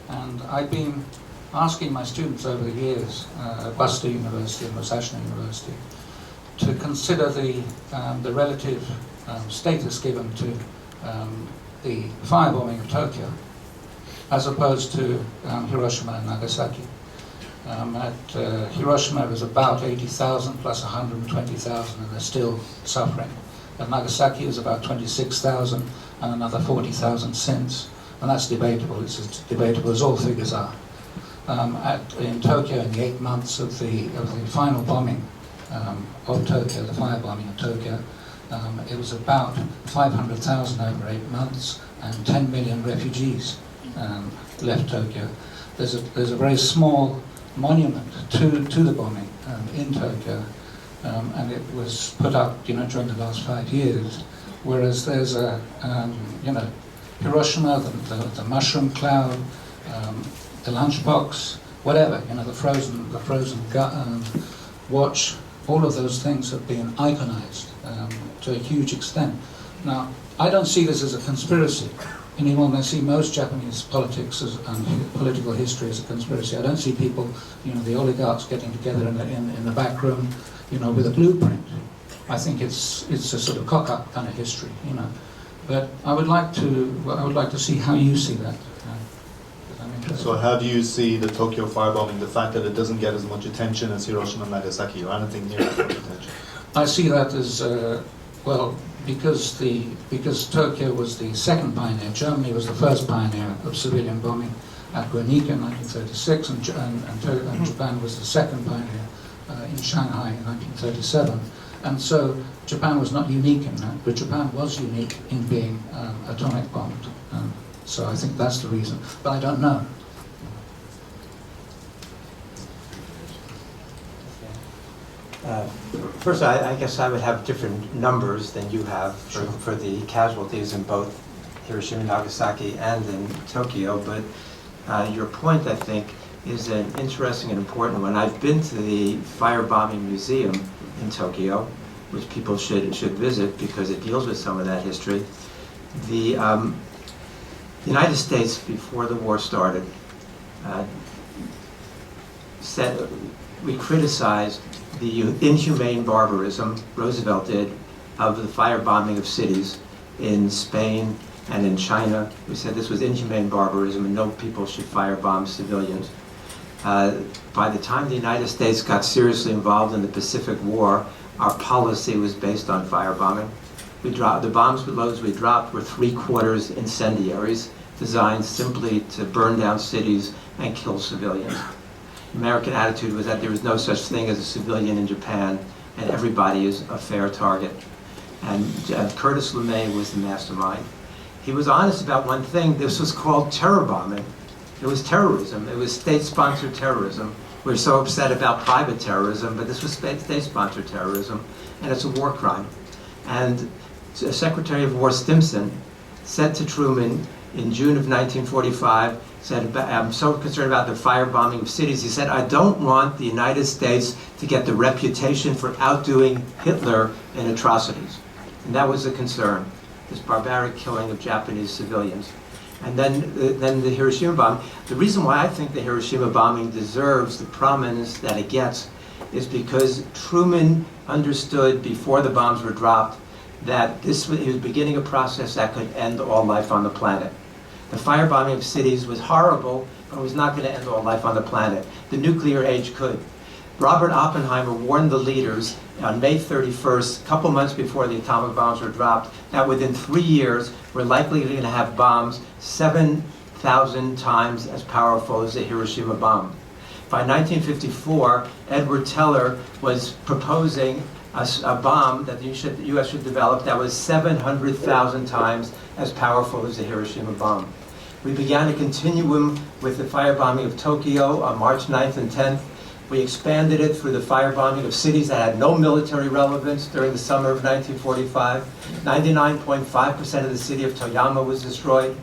and I've been asking my students over the years at Worcester University and Musashi University to consider the relative status given to the firebombing of Tokyo as opposed to Hiroshima and Nagasaki. At Hiroshima it was about 80,000 plus 120,000 and they're still suffering. At Nagasaki it was about 26,000 and another 40,000 since. And that's debatable, it's as debatable as all figures are. In Tokyo, in the 8 months of the final bombing of Tokyo, the firebombing of Tokyo, it was about 500,000 over 8 months and 10 million refugees left Tokyo. There's a very small monument to the bombing in Tokyo, and it was put up, during the last 5 years. Whereas there's a, Hiroshima, the mushroom cloud, the lunchbox, whatever, the frozen watch. All of those things have been iconized to a huge extent. Now, I don't see this as a conspiracy. Anyone, I see most Japanese politics and political history as a conspiracy. I don't see people, the oligarchs getting together in the back room, with a blueprint. I think it's a sort of cock-up kind of history, But I would like to see how you see that. I'm interested. So how do you see the Tokyo firebombing, the fact that it doesn't get as much attention as Hiroshima and Nagasaki, or anything near as much attention? I see that as, because Tokyo was the second pioneer, Germany was the first pioneer of civilian bombing at Guernica in 1936, and Japan was the second pioneer in Shanghai in 1937. And so Japan was not unique in that, but Japan was unique in being atomic bombed. So I think that's the reason, but I don't know. First, I guess I would have different numbers than you have for the casualties in both Hiroshima, Nagasaki, and in Tokyo. But your point, I think, is an interesting and important one. I've been to the firebombing museum in Tokyo, which people should visit because it deals with some of that history. The United States, before the war started, said we criticized the inhumane barbarism, Roosevelt did, of the firebombing of cities in Spain and in China. We said this was inhumane barbarism and no people should firebomb civilians. By the time the United States got seriously involved in the Pacific War, our policy was based on firebombing. The bombs loads we dropped were 3/4 incendiaries, designed simply to burn down cities and kill civilians. American attitude was that there was no such thing as a civilian in Japan, and everybody is a fair target. And Curtis LeMay was the mastermind. He was honest about one thing. This was called terror bombing. It was terrorism. It was state-sponsored terrorism. We're so upset about private terrorism, but this was state-sponsored terrorism, and it's a war crime. And Secretary of War Stimson said to Truman in June of 1945, said, I'm so concerned about the firebombing of cities. He said, I don't want the United States to get the reputation for outdoing Hitler in atrocities. And that was a concern, this barbaric killing of Japanese civilians. And then the Hiroshima bomb. The reason why I think the Hiroshima bombing deserves the prominence that it gets is because Truman understood before the bombs were dropped that he was beginning a process that could end all life on the planet. The firebombing of cities was horrible, but it was not going to end all life on the planet. The nuclear age could. Robert Oppenheimer warned the leaders on May 31st, a couple months before the atomic bombs were dropped, that within 3 years, we're likely going to have bombs 7 100,000 times as powerful as the Hiroshima bomb. By 1954, Edward Teller was proposing a bomb that the U.S. should develop that was 700,000 times as powerful as the Hiroshima bomb. We began a continuum with the firebombing of Tokyo on March 9th and 10th. We expanded it through the firebombing of cities that had no military relevance during the summer of 1945. 99.5% of the city of Toyama was destroyed.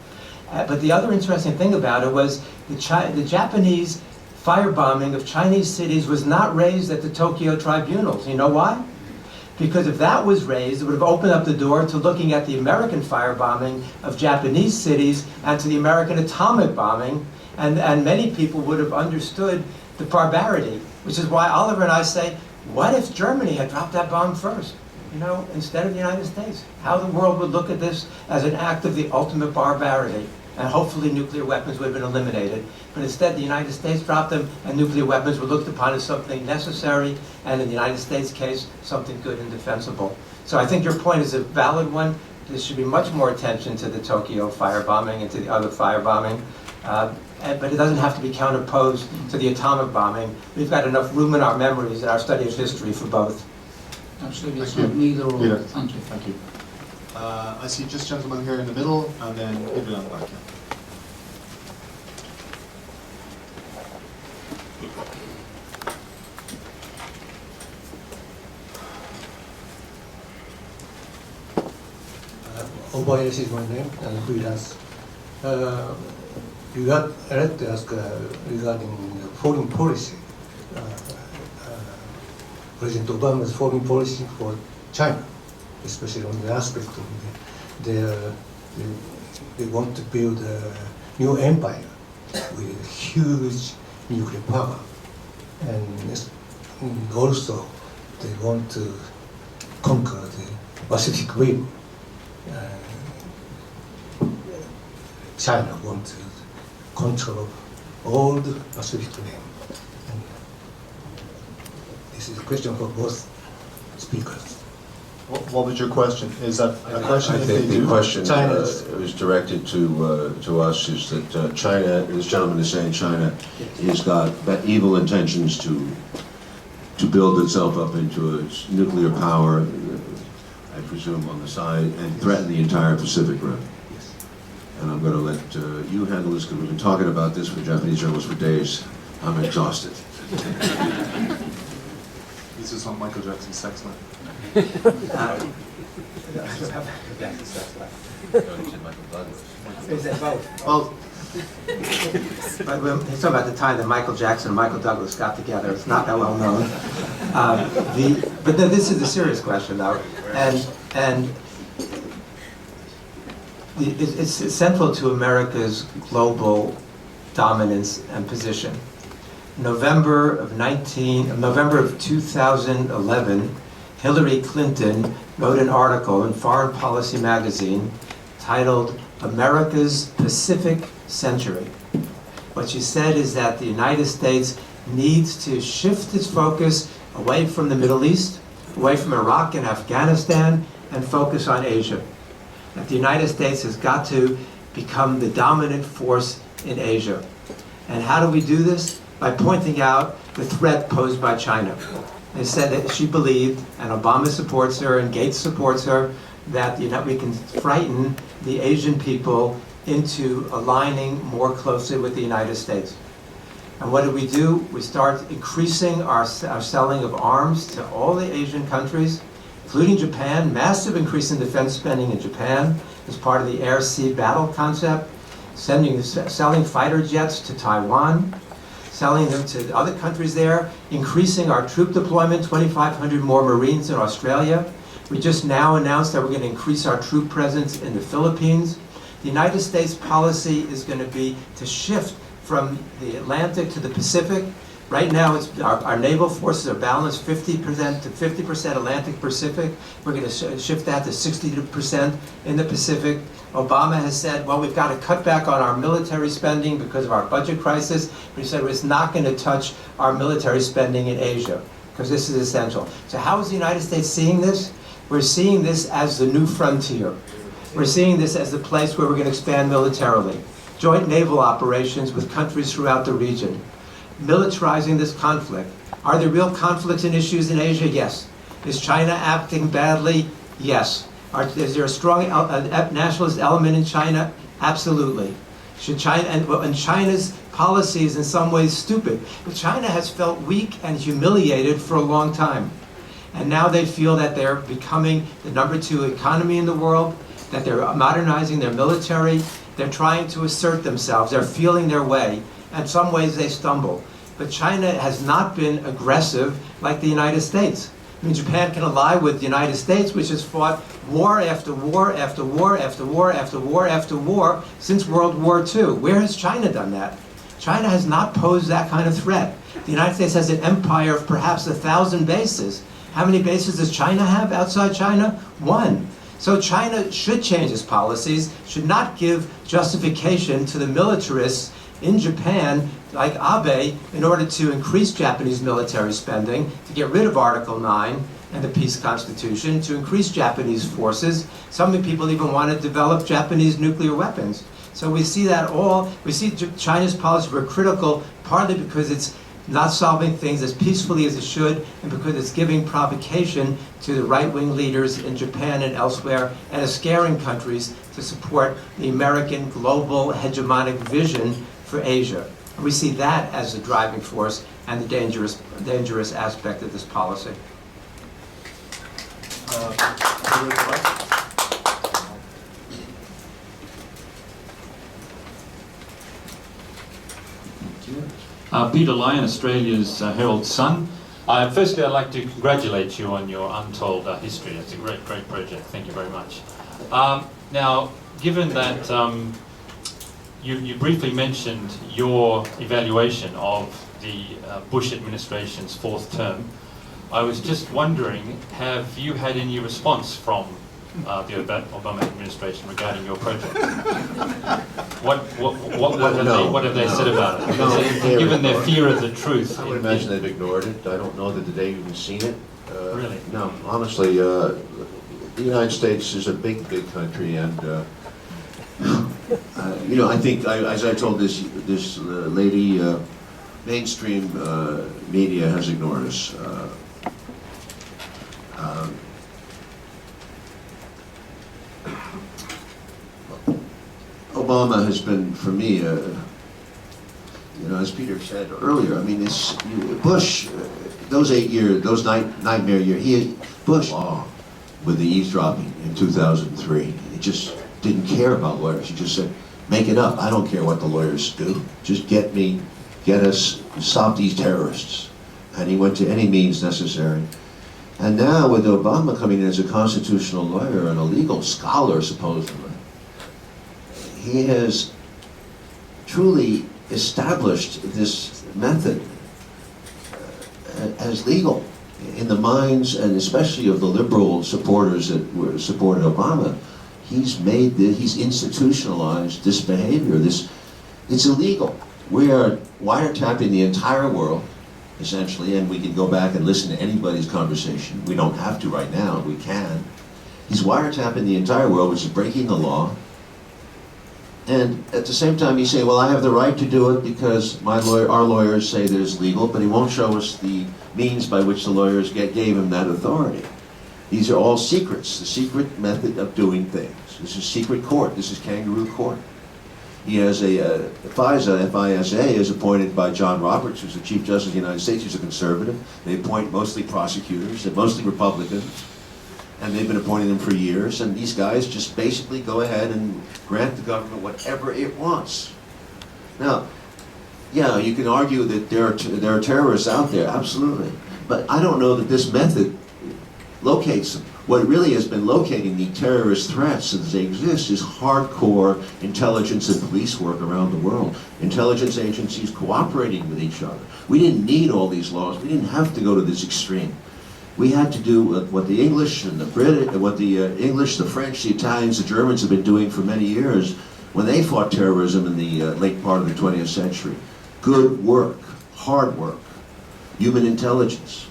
But the other interesting thing about it was the Japanese firebombing of Chinese cities was not raised at the Tokyo tribunals. You know why? Because if that was raised, it would have opened up the door to looking at the American firebombing of Japanese cities and to the American atomic bombing, and many people would have understood the barbarity, which is why Oliver and I say, what if Germany had dropped that bomb first, you know, instead of the United States? How the world would look at this as an act of the ultimate barbarity, and hopefully nuclear weapons would have been eliminated. But instead, the United States dropped them, and nuclear weapons were looked upon as something necessary, and in the United States case, something good and defensible. So I think your point is a valid one. There should be much more attention to the Tokyo firebombing and to the other firebombing. But it doesn't have to be counterposed to the atomic bombing. We've got enough room in our memories in our study of history for both. Absolutely, it's Thank not you. neither or. Peter. Thank you. Thank you. I see just gentleman here in the middle, and then Peter on the back. Obayas is my name, and freelance. You got a letter to ask regarding the foreign policy. President Obama's foreign policy for China, especially on the aspect of they want to build a new empire with huge nuclear power, and also they want to conquer the Pacific Rim. China wants to control all the Pacific Rim. And this is a question for both speakers. What was your question? Is that a question? I think the question China is directed to us is that China, this gentleman is saying China has got evil intentions to build itself up into a nuclear power, I presume, on the side, and threaten the entire Pacific Rim. Yes. And I'm going to let you handle this because we've been talking about this with Japanese journalists for days. I'm exhausted. This is on Michael Jackson's sex life. Is it both? Well, But we're talking about the time that Michael Jackson and Michael Douglas got together. It's not that well known. But no, this is a serious question, though, and it's central to America's global dominance and position. November of 2011, Hillary Clinton wrote an article in Foreign Policy magazine titled "America's Pacific Century." What she said is that the United States needs to shift its focus away from the Middle East, away from Iraq and Afghanistan, and focus on Asia. That the United States has got to become the dominant force in Asia. And how do we do this? By pointing out the threat posed by China. They said that she believed, and Obama supports her, and Gates supports her, that we can frighten the Asian people into aligning more closely with the United States. And what do? We start increasing our selling of arms to all the Asian countries, including Japan, massive increase in defense spending in Japan as part of the air-sea battle concept, selling fighter jets to Taiwan, selling them to other countries there, increasing our troop deployment, 2,500 more Marines in Australia. We just now announced that we're going to increase our troop presence in the Philippines. The United States policy is going to be to shift from the Atlantic to the Pacific. Right now, our naval forces are balanced 50% to 50% Atlantic Pacific. We're going to shift that to 60% in the Pacific. Obama has said, well, we've got to cut back on our military spending because of our budget crisis. But he said it's not going to touch our military spending in Asia because this is essential. So how is the United States seeing this? We're seeing this as the new frontier. We're seeing this as the place where we're going to expand militarily. joint naval operations with countries throughout the region, militarizing this conflict. Are there real conflicts and issues in Asia? Yes. Is China acting badly? Yes. Is there a strong nationalist element in China? Absolutely. Should China, and China's policy is in some ways stupid, but China has felt weak and humiliated for a long time. And now they feel that they're becoming the #2 economy in the world, that they're modernizing their military, they're trying to assert themselves, they're feeling their way. In some ways they stumble. But China has not been aggressive like the United States. I mean, Japan can ally with the United States, which has fought war after war after war after war after war after war since World War II. Where has China done that? China has not posed that kind of threat. The United States has an empire of perhaps 1,000 bases. How many bases does China have outside China? 1. So China should change its policies, should not give justification to the militarists in Japan, like Abe, in order to increase Japanese military spending, to get rid of Article 9 and the peace constitution, to increase Japanese forces. Some people even want to develop Japanese nuclear weapons. So we see that we see China's policies were critical, partly because it's not solving things as peacefully as it should, and because it's giving provocation to the right-wing leaders in Japan and elsewhere, and is scaring countries to support the American global hegemonic vision for Asia. And we see that as the driving force and the dangerous aspect of this policy. Peter Lyon, Australia's Herald Sun. Firstly, I'd like to congratulate you on your untold history. It's a great, great project. Thank you very much. Now, given that you briefly mentioned your evaluation of the Bush administration's 4th term, I was just wondering, have you had any response from the Obama administration regarding your project? What have they said about it? No, given their fear of the truth. I would imagine they've ignored it. I don't know that they've even seen it. Really? No, honestly, the United States is a big, big country, and you know, I think, as I told this lady, mainstream media has ignored us. Obama has been, for me, you know, as Peter said earlier, I mean, Bush, those 8 years, those nightmare years, Bush with the eavesdropping in 2003, he just didn't care about lawyers. He just said, make it up. I don't care what the lawyers do. Just get us, stop these terrorists. And he went to any means necessary. And now with Obama coming in as a constitutional lawyer and a legal scholar, supposedly, he has truly established this method as legal in the minds, and especially of the liberal supporters that supported Obama. He's institutionalized this behavior. It's illegal. We are wiretapping the entire world, essentially, and we can go back and listen to anybody's conversation. We don't have to right now, we can. He's wiretapping the entire world, which is breaking the law. And at the same time, he's saying, well, I have the right to do it because our lawyers say that it's legal, but he won't show us the means by which the lawyers gave him that authority. These are all secrets, the secret method of doing things. This is secret court. This is kangaroo court. He has a FISA, F-I-S-A, is appointed by John Roberts, who's the Chief Justice of the United States. He's a conservative. They appoint mostly prosecutors, and mostly Republicans. And they've been appointing them for years, and these guys just basically go ahead and grant the government whatever it wants. Now, yeah, you can argue that there are terrorists out there, absolutely. But I don't know that this method locates them. What really has been locating the terrorist threats as they exist is hardcore intelligence and police work around the world. Intelligence agencies cooperating with each other. We didn't need all these laws. We didn't have to go to this extreme. We had to do what the English and the the French, the Italians, the Germans have been doing for many years when they fought terrorism in the late part of the 20th century. Good work, hard work, human intelligence,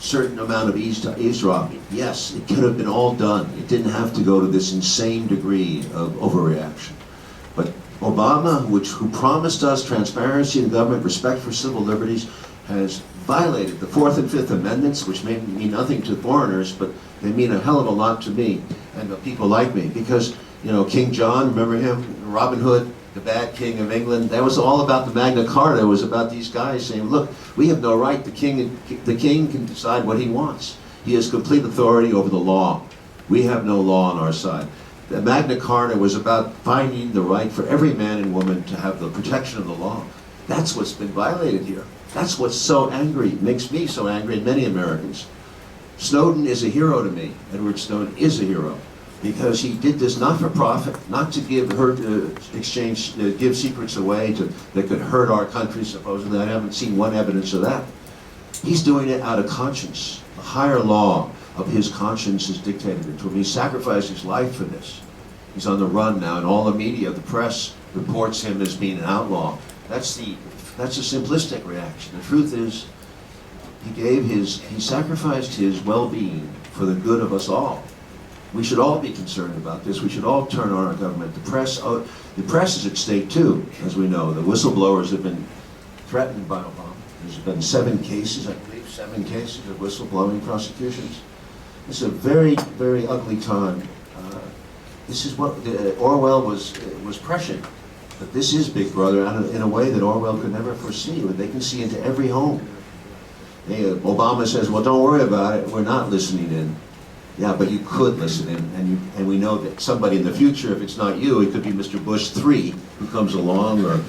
certain amount of eavesdropping. Yes, it could have been all done. It didn't have to go to this insane degree of overreaction. But Obama, who promised us transparency in government, respect for civil liberties, has violated the 4th and 5th Amendments, which may mean nothing to foreigners, but they mean a hell of a lot to me and to people like me. Because, you know, King John, remember him? Robin Hood, the bad king of England. That was all about the Magna Carta. It was about these guys saying, look, we have no right. The king can decide what he wants. He has complete authority over the law. We have no law on our side. The Magna Carta was about finding the right for every man and woman to have the protection of the law. That's what's been violated here. That's what's so angry, makes me so angry, and many Americans. Snowden is a hero to me. Edward Snowden is a hero because he did this not for profit, not to give give secrets away that could hurt our country, supposedly. I haven't seen one evidence of that. He's doing it out of conscience. The higher law of his conscience is dictated to him. He sacrificed his life for this. He's on the run now, and all the media, the press, reports him as being an outlaw. That's a simplistic reaction. The truth is, he sacrificed his well-being for the good of us all. We should all be concerned about this. We should all turn on our government. The press is at stake too, as we know. The whistleblowers have been threatened by Obama. There's been 7 cases, I believe, 7 cases of whistleblowing prosecutions. It's a very, very ugly time. This is what Orwell was prescient. But this is Big Brother in a way that Orwell could never foresee. They can see into every home. Obama says, well, don't worry about it. We're not listening in. Yeah, but you could listen in, and we know that somebody in the future, if it's not you, it could be Mr. Bush III who comes along, or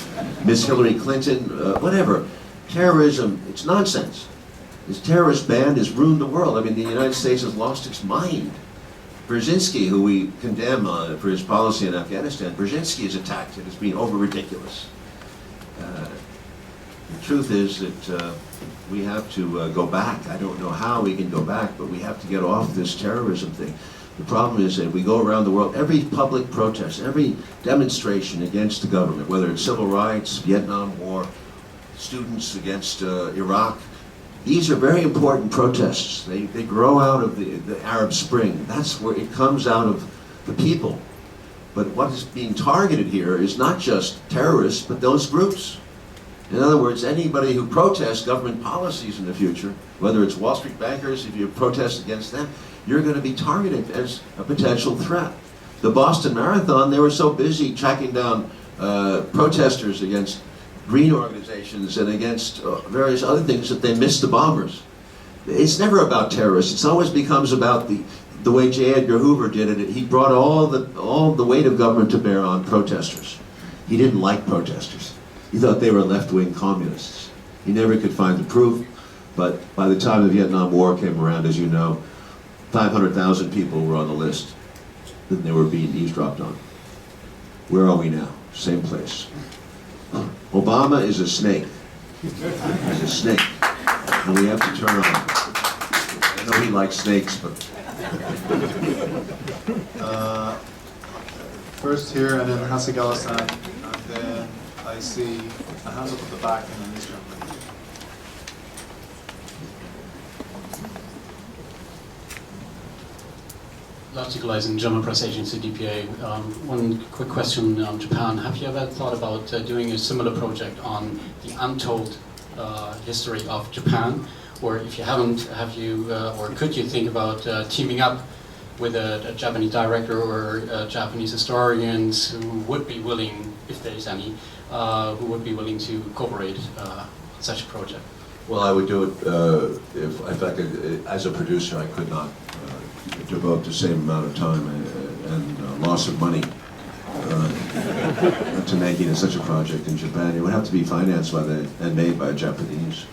Miss Hillary Clinton, whatever. Terrorism, it's nonsense. This terrorist band has ruined the world. I mean, the United States has lost its mind. Brzezinski, who we condemn for his policy in Afghanistan, Brzezinski is attacked as being over-ridiculous. The truth is that we have to go back. I don't know how we can go back, but we have to get off this terrorism thing. The problem is that we go around the world, every public protest, every demonstration against the government, whether it's civil rights, Vietnam War, students against Iraq, these are very important protests. They grow out of the Arab Spring. That's where it comes out of the people. But what is being targeted here is not just terrorists, but those groups. In other words, anybody who protests government policies in the future, whether it's Wall Street bankers, if you protest against them, you're going to be targeted as a potential threat. The Boston Marathon, they were so busy tracking down protesters against green organizations and against various other things that they missed the bombers. It's never about terrorists. It always becomes about the way J. Edgar Hoover did it. He brought all the weight of government to bear on protesters. He didn't like protesters. He thought they were left-wing communists. He never could find the proof, but by the time the Vietnam War came around, as you know, 500,000 people were on the list that they were being eavesdropped on. Where are we now? Same place. Obama is a snake. He's a snake. And we have to turn on him. I know he likes snakes, but... First here, and then Hasegawa-san, and then I see a hand up at the back, and then this gentleman. Lars in German press agency DPA. One quick question on Japan. Have you ever thought about doing a similar project on the untold history of Japan? Or if you haven't, have you, or could you think about teaming up with a Japanese director or Japanese historians who would be willing, if there is any, who would be willing to cooperate on such a project? Well, I would do it if I could, as a producer, I could not devote the same amount of time and loss of money to making such a project in Japan. It would have to be financed by and made by Japanese,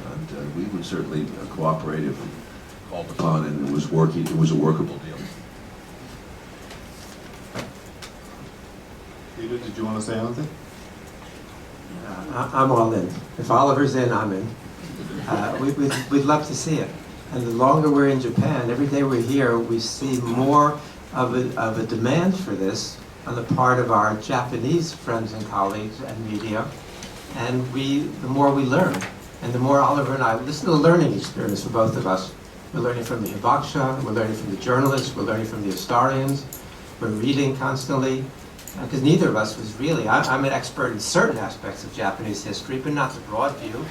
and we would certainly cooperate if called upon and it was working. It was a workable deal. Peter, did you want to say anything? I'm all in. If Oliver's in, I'm in. We'd love to see it. And the longer we're in Japan, every day we're here, we see more of a demand for this on the part of our Japanese friends and colleagues and media. And the more we learn, and the more Oliver and I, this is a learning experience for both of us. We're learning from the hibakusha, we're learning from the journalists, we're learning from the historians, we're reading constantly. because neither of us was really, I'm an expert in certain aspects of Japanese history, but not the broad view,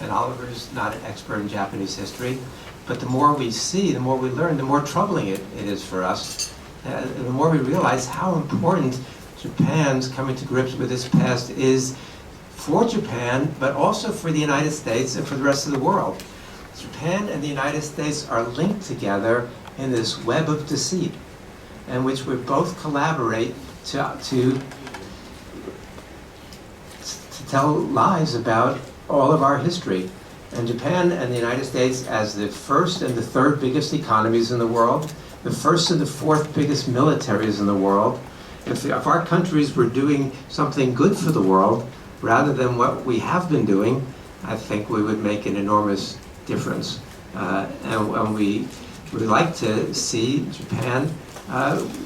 and Oliver's not an expert in Japanese history. But the more we see, the more we learn, the more troubling it is for us. The more we realize how important Japan's coming to grips with its past is for Japan, but also for the United States and for the rest of the world. Japan and the United States are linked together in this web of deceit, in which we both collaborate to tell lies about all of our history. And Japan and the United States, as the first and the third biggest economies in the world, the first and the fourth biggest militaries in the world, if our countries were doing something good for the world, rather than what we have been doing, I think we would make an enormous difference. And we would like to see Japan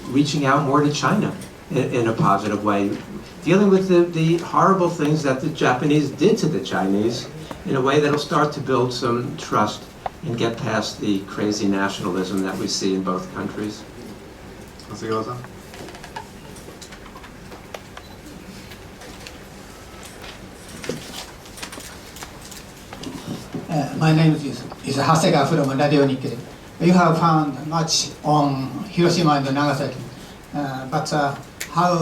reaching out more to China in a positive way, dealing with the horrible things that the Japanese did to the Chinese in a way that'll start to build some trust and get past the crazy nationalism that we see in both countries. My name is Hasega from Radio Nikkei. You have found much on Hiroshima and Nagasaki, but how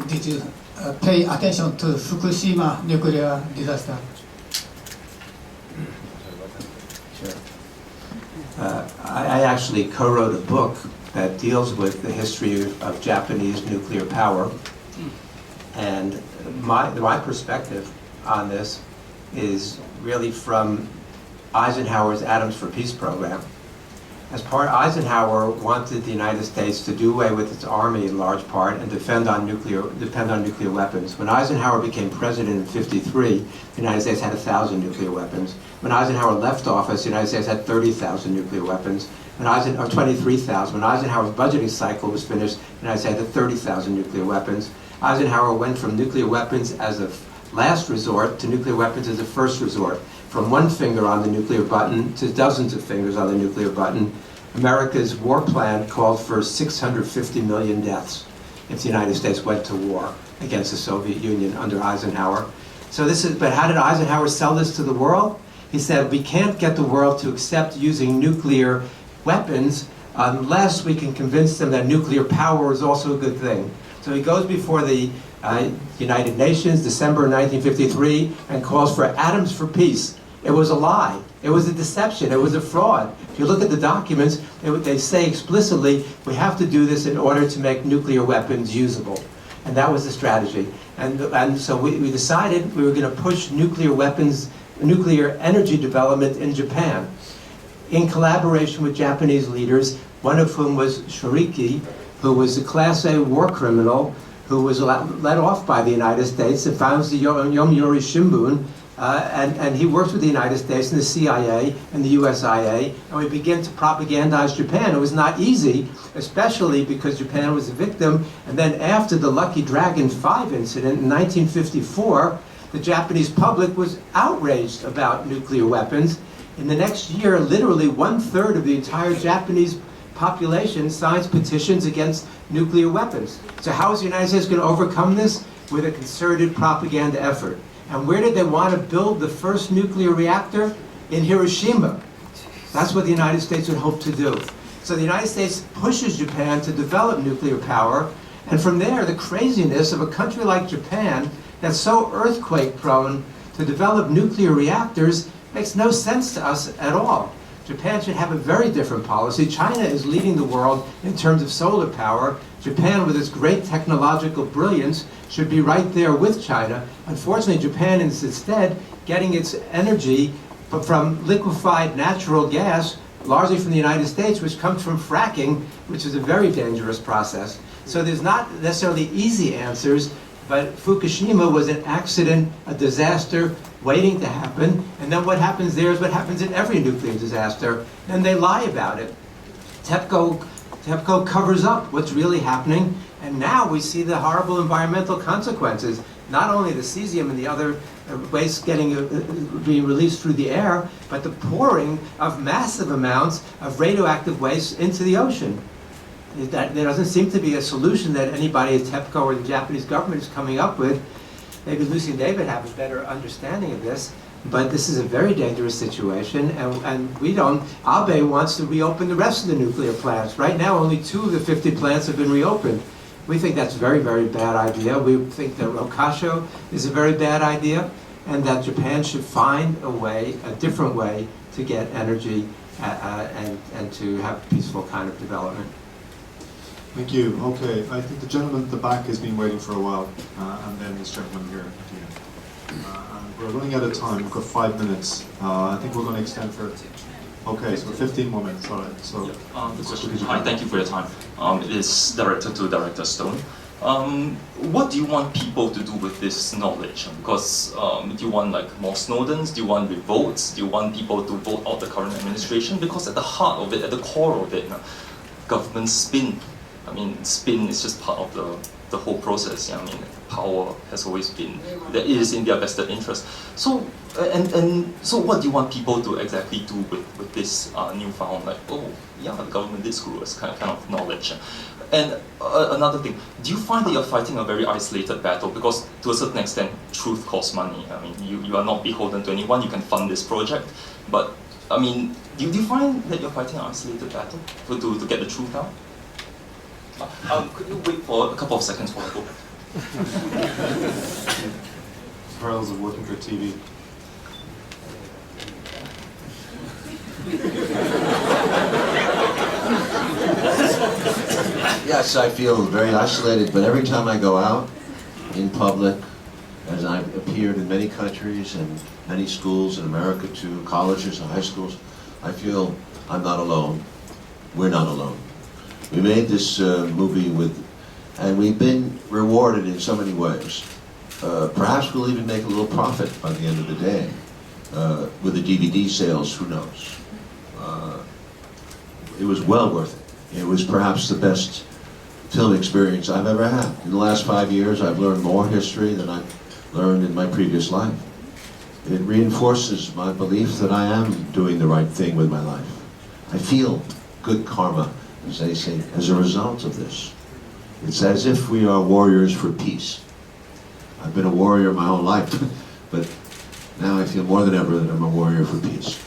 did you pay attention to Fukushima nuclear disaster? Sure. I actually co-wrote a book that deals with the history of Japanese nuclear power, and my perspective on this is really from Eisenhower's Atoms for Peace program. Eisenhower wanted the United States to do away with its army in large part and depend on nuclear weapons. When Eisenhower became president in '53, the United States had 1,000 nuclear weapons. When Eisenhower left office, the United States had 30,000 nuclear weapons. Or 23,000. When Eisenhower's budgeting cycle was finished, the United States had 30,000 nuclear weapons. Eisenhower went from nuclear weapons as a last resort to nuclear weapons as a first resort. From one finger on the nuclear button to dozens of fingers on the nuclear button. America's war plan called for 650 million deaths if the United States went to war against the Soviet Union under Eisenhower. But how did Eisenhower sell this to the world? He said, we can't get the world to accept using nuclear weapons unless we can convince them that nuclear power is also a good thing. So he goes before the United Nations, December 1953, and calls for atoms for peace. It was a lie. It was a deception. It was a fraud. If you look at the documents, they say explicitly, we have to do this in order to make nuclear weapons usable. And that was the strategy. And so we decided we were going to push nuclear energy development in Japan, in collaboration with Japanese leaders, one of whom was Shoriki, who was a Class A war criminal, who was let off by the United States and founds the Yomiuri Shimbun, and he works with the United States and the CIA and the USIA, and we begin to propagandize Japan. It was not easy, especially because Japan was a victim, and then after the Lucky Dragon 5 incident in 1954, the Japanese public was outraged about nuclear weapons. In the next year, literally 1/3 of the entire Japanese population signs petitions against nuclear weapons. So how is the United States going to overcome this? With a concerted propaganda effort. And where did they want to build the first nuclear reactor? In Hiroshima. That's what the United States would hope to do. So the United States pushes Japan to develop nuclear power, and from there, the craziness of a country like Japan that's so earthquake prone to develop nuclear reactors makes no sense to us at all. Japan should have a very different policy. China is leading the world in terms of solar power. Japan, with its great technological brilliance, should be right there with China. Unfortunately, Japan is instead getting its energy from liquefied natural gas, largely from the United States, which comes from fracking, which is a very dangerous process. So there's not necessarily easy answers, but Fukushima was an accident, a disaster waiting to happen, and then what happens there is what happens in every nuclear disaster, and they lie about it. TEPCO covers up what's really happening, and now we see the horrible environmental consequences, not only the cesium and the other waste being released through the air, but the pouring of massive amounts of radioactive waste into the ocean. is that there doesn't seem to be a solution that anybody at TEPCO or the Japanese government is coming up with. Maybe Lucy and David have a better understanding of this, but this is a very dangerous situation, and we don't, Abe wants to reopen the rest of the nuclear plants. Right now, only 2 of the 50 plants have been reopened. We think that's a very, very bad idea. We think that Rokasho is a very bad idea, and that Japan should find a way, a different way, to get energy and to have a peaceful kind of development. Thank you. Okay, I think the gentleman at the back has been waiting for a while, and then this gentleman here at the end. And we're running out of time. We've got 5 minutes. I think we're going to extend for. Okay, so 15 more minutes. All right. So. The question. Hi, thank you for your time. It is directed to Director Stone. What do you want people to do with this knowledge? Because do you want like more Snowdens? Do you want revolts? Do you want people to vote out the current administration? Because at the heart of it, at the core of it, government spin. I mean, spin is just part of the whole process. Yeah? I mean, power has always been, that it is in their vested interest. So, so what do you want people to exactly do with this newfound, like, oh, yeah, the government did screw us kind of knowledge? And another thing, do you find that you're fighting a very isolated battle? Because to a certain extent, truth costs money. I mean, you are not beholden to anyone, you can fund this project. But, I mean, do you find that you're fighting an isolated battle to get the truth out? Could you wait for a couple of seconds for the book? Pearls of working for TV. Yes, I feel very isolated, but every time I go out in public, as I've appeared in many countries and many schools in America too, colleges and high schools, I feel I'm not alone. We're not alone. We made this movie and we've been rewarded in so many ways. Perhaps we'll even make a little profit by the end of the day. With the DVD sales, who knows? It was well worth it. It was perhaps the best film experience I've ever had. In the last 5 years, I've learned more history than I've learned in my previous life. It reinforces my belief that I am doing the right thing with my life. I feel good karma, as they say, as a result of this. It's as if we are warriors for peace. I've been a warrior my whole life, but now I feel more than ever that I'm a warrior for peace.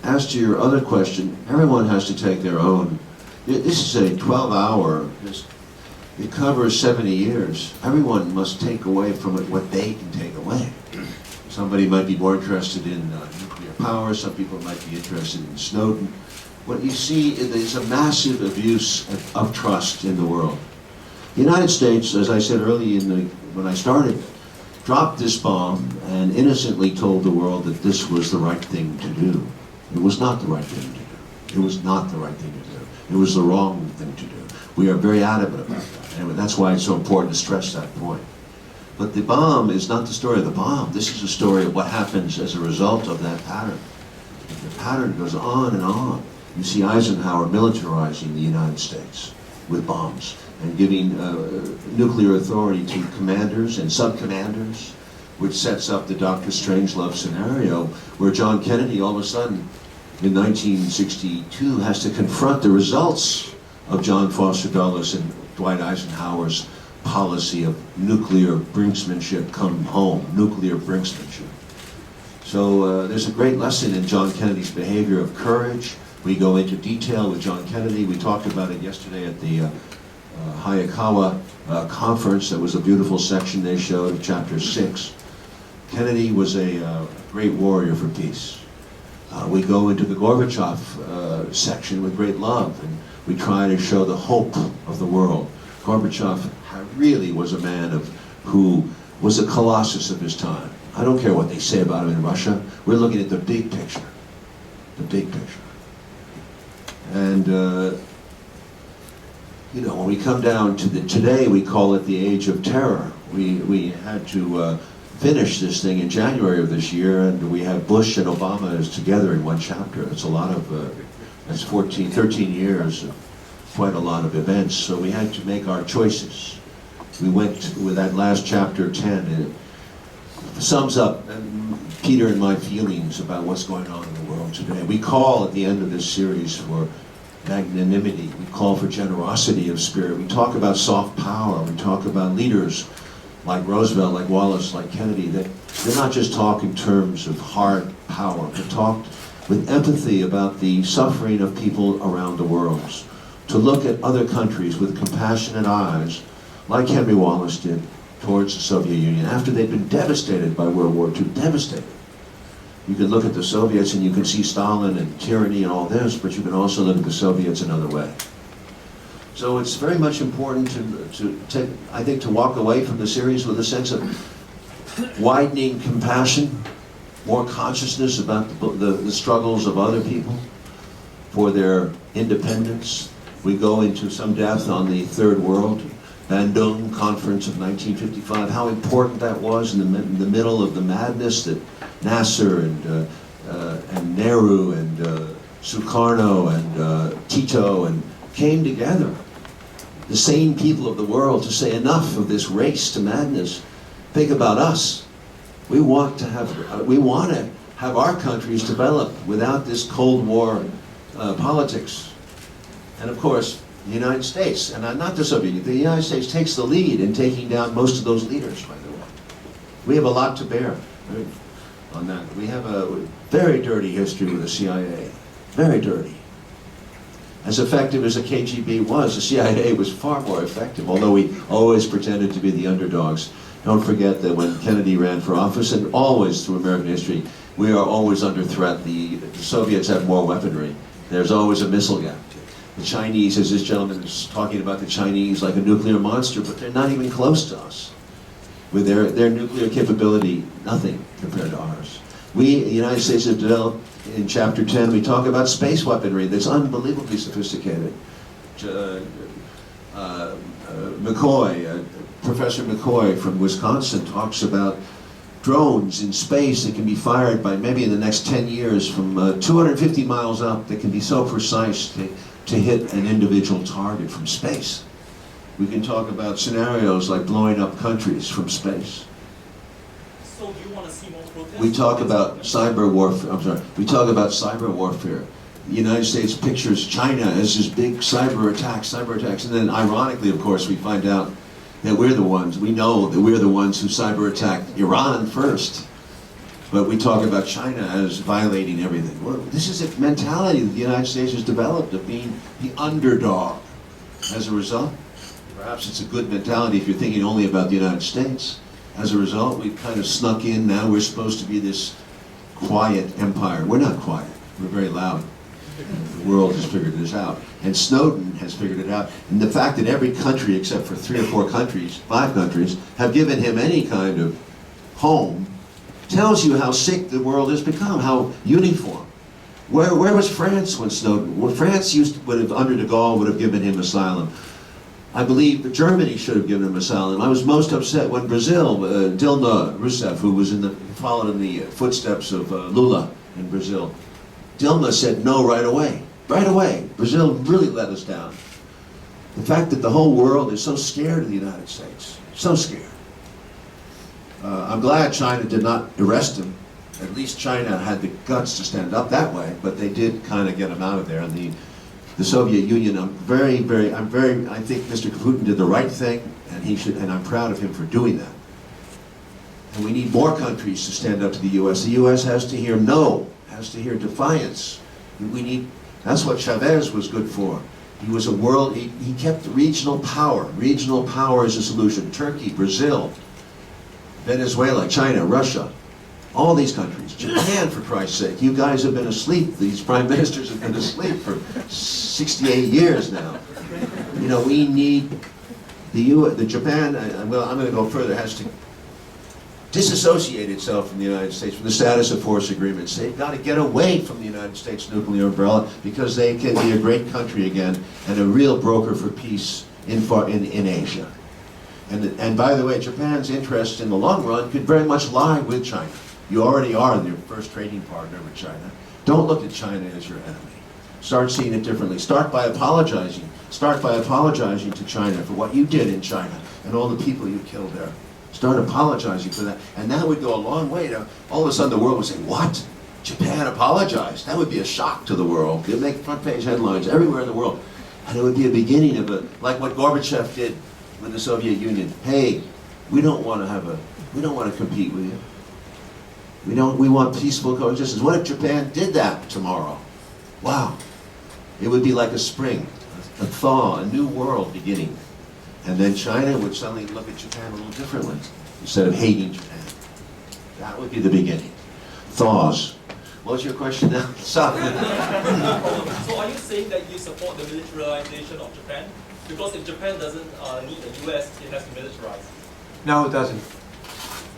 As to your other question, everyone has to take their own. This is a 12-hour, it covers 70 years. Everyone must take away from it what they can take away. Somebody might be more interested in nuclear power, some people might be interested in Snowden. What you see is a massive abuse of trust in the world. The United States, as I said early when I started, dropped this bomb and innocently told the world that this was the right thing to do. It was not the right thing to do. It was not the right thing to do. It was the wrong thing to do. We are very adamant about that. And that's why it's so important to stress that point. But the bomb is not the story of the bomb. This is a story of what happens as a result of that pattern. The pattern goes on and on. You see Eisenhower militarizing the United States with bombs and giving nuclear authority to commanders and sub-commanders, which sets up the Dr. Strangelove scenario where John Kennedy all of a sudden in 1962 has to confront the results of John Foster Dulles and Dwight Eisenhower's policy of nuclear brinksmanship come home, nuclear brinksmanship. So there's a great lesson in John Kennedy's behavior of courage. We go into detail with John Kennedy. We talked about it yesterday at the Hayakawa conference. That was a beautiful section they showed of chapter 6. Kennedy was a great warrior for peace. We go into the Gorbachev section with great love, and we try to show the hope of the world. Gorbachev really was a man who was a colossus of his time. I don't care what they say about him in Russia. We're looking at the big picture. The big picture. And, you know, when we come down to today, we call it the age of terror. We had to finish this thing in January of this year, and we have Bush and Obama as together in one chapter. It's a lot of, that's 13 years, quite a lot of events. So we had to make our choices. We went with that last chapter 10, and it sums up Peter and my feelings about what's going on in the world today. We call at the end of this series for magnanimity. We call for generosity of spirit. We talk about soft power. We talk about leaders like Roosevelt, like Wallace, like Kennedy, that they're not just talk in terms of hard power, but talk with empathy about the suffering of people around the world. To look at other countries with compassionate eyes, like Henry Wallace did towards the Soviet Union, after they'd been devastated by World War II, devastated. You can look at the Soviets and you can see Stalin and tyranny and all this, but you can also look at the Soviets another way. So it's very much important to take, I think, to walk away from the series with a sense of widening compassion, more consciousness about the struggles of other people for their independence. We go into some depth on the Third World, Bandung Conference of 1955, how important that was in the middle of the madness that Nasser and Nehru and Sukarno and Tito and came together, the sane people of the world, to say enough of this race to madness. Think about us. We want to have our countries develop without this Cold War politics. And of course, the United States, and not the Soviet Union, the United States takes the lead in taking down most of those leaders, by the way. We have a lot to bear on that. We have a very dirty history with the CIA, very dirty. As effective as the KGB was, the CIA was far more effective, although we always pretended to be the underdogs. Don't forget that when Kennedy ran for office, and always through American history, we are always under threat. The Soviets have more weaponry. There's always a missile gap. The Chinese, as this gentleman is talking about the Chinese like a nuclear monster, but they're not even close to us. With their nuclear capability, nothing compared to ours. We, the United States, have developed, in Chapter 10, we talk about space weaponry that's unbelievably sophisticated. Professor McCoy from Wisconsin talks about drones in space that can be fired by maybe in the next 10 years from 250 miles up that can be so precise to hit an individual target from space. We can talk about scenarios like blowing up countries from space. So do you want to see more protests? We talk about cyber warfare. I'm sorry. We talk about cyber warfare. The United States pictures China as this big cyber attacks, and then ironically, of course, we find out that we're the ones. We know that we're the ones who cyber attacked Iran first. But we talk about China as violating everything. Well, this is a mentality that the United States has developed of being the underdog. As a result, perhaps it's a good mentality if you're thinking only about the United States. As a result, we've kind of snuck in. Now we're supposed to be this quiet empire. We're not quiet. We're very loud. The world has figured this out. And Snowden has figured it out. And the fact that every country, except for 3 or 4 countries, 5 countries, have given him any kind of home, tells you how sick the world has become, how uniform. Where was France when Snowden? Well, France under de Gaulle, would have given him asylum. I believe that Germany should have given him asylum. I was most upset when Brazil, Dilma Rousseff, who was followed in the footsteps of Lula in Brazil, Dilma said no right away. Right away. Brazil really let us down. The fact that the whole world is so scared of the United States, so scared. I'm glad China did not arrest him. At least China had the guts to stand up that way, but they did kind of get him out of there. And the Soviet Union, I think Mr. Putin did the right thing, and I'm proud of him for doing that. And we need more countries to stand up to the U.S. The U.S. has to hear no, has to hear defiance. That's what Chavez was good for. He was he kept regional power. Regional power is a solution. Turkey, Brazil, Venezuela, China, Russia, all these countries. Japan, for Christ's sake. You guys have been asleep. These prime ministers have been asleep for 68 years now. You know, we need the Japan, well, I'm going to go further, has to disassociate itself from the United States, from the status of force agreements. They've got to get away from the United States nuclear umbrella because they can be a great country again and a real broker for peace in Asia. And by the way, Japan's interest in the long run could very much lie with China. You already are their first trading partner with China. Don't look at China as your enemy. Start seeing it differently. Start by apologizing. Start by apologizing to China for what you did in China and all the people you killed there. Start apologizing for that. And that would go a long way to, all of a sudden the world would say, what? Japan apologized. That would be a shock to the world. It'd make front page headlines everywhere in the world. And it would be a beginning of like what Gorbachev did with the Soviet Union. Hey, we don't want to compete with you. We want peaceful coexistence. What if Japan did that tomorrow? Wow. It would be like a spring, a thaw, a new world beginning. And then China would suddenly look at Japan a little differently, instead of hating Japan. That would be the beginning. Thaws. What's your question now? So are you saying that you support the militarization of Japan? Because if Japan doesn't need the US, it has to militarize. No, it doesn't.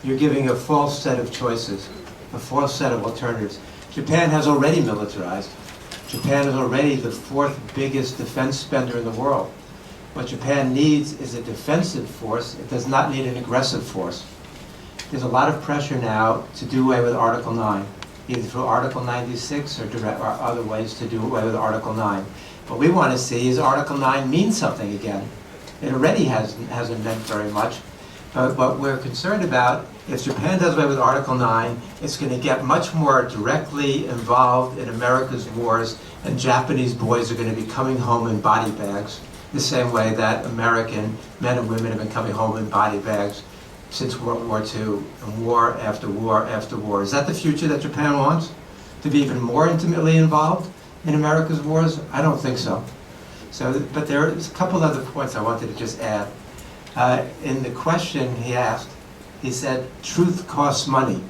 You're giving a false set of choices, a false set of alternatives. Japan has already militarized. Japan is already the 4th biggest defense spender in the world. What Japan needs is a defensive force. It does not need an aggressive force. There's a lot of pressure now to do away with Article 9, either through Article 96 or other ways to do away with Article 9. What we want to see is Article 9 mean something again. It already hasn't meant very much. But what we're concerned about, if Japan does away with Article 9, it's going to get much more directly involved in America's wars, and Japanese boys are going to be coming home in body bags, the same way that American men and women have been coming home in body bags since World War II, and war after war after war. Is that the future that Japan wants? To be even more intimately involved in America's wars? I don't think so. But there's a couple other points I wanted to just add. In the question he asked, he said, truth costs money.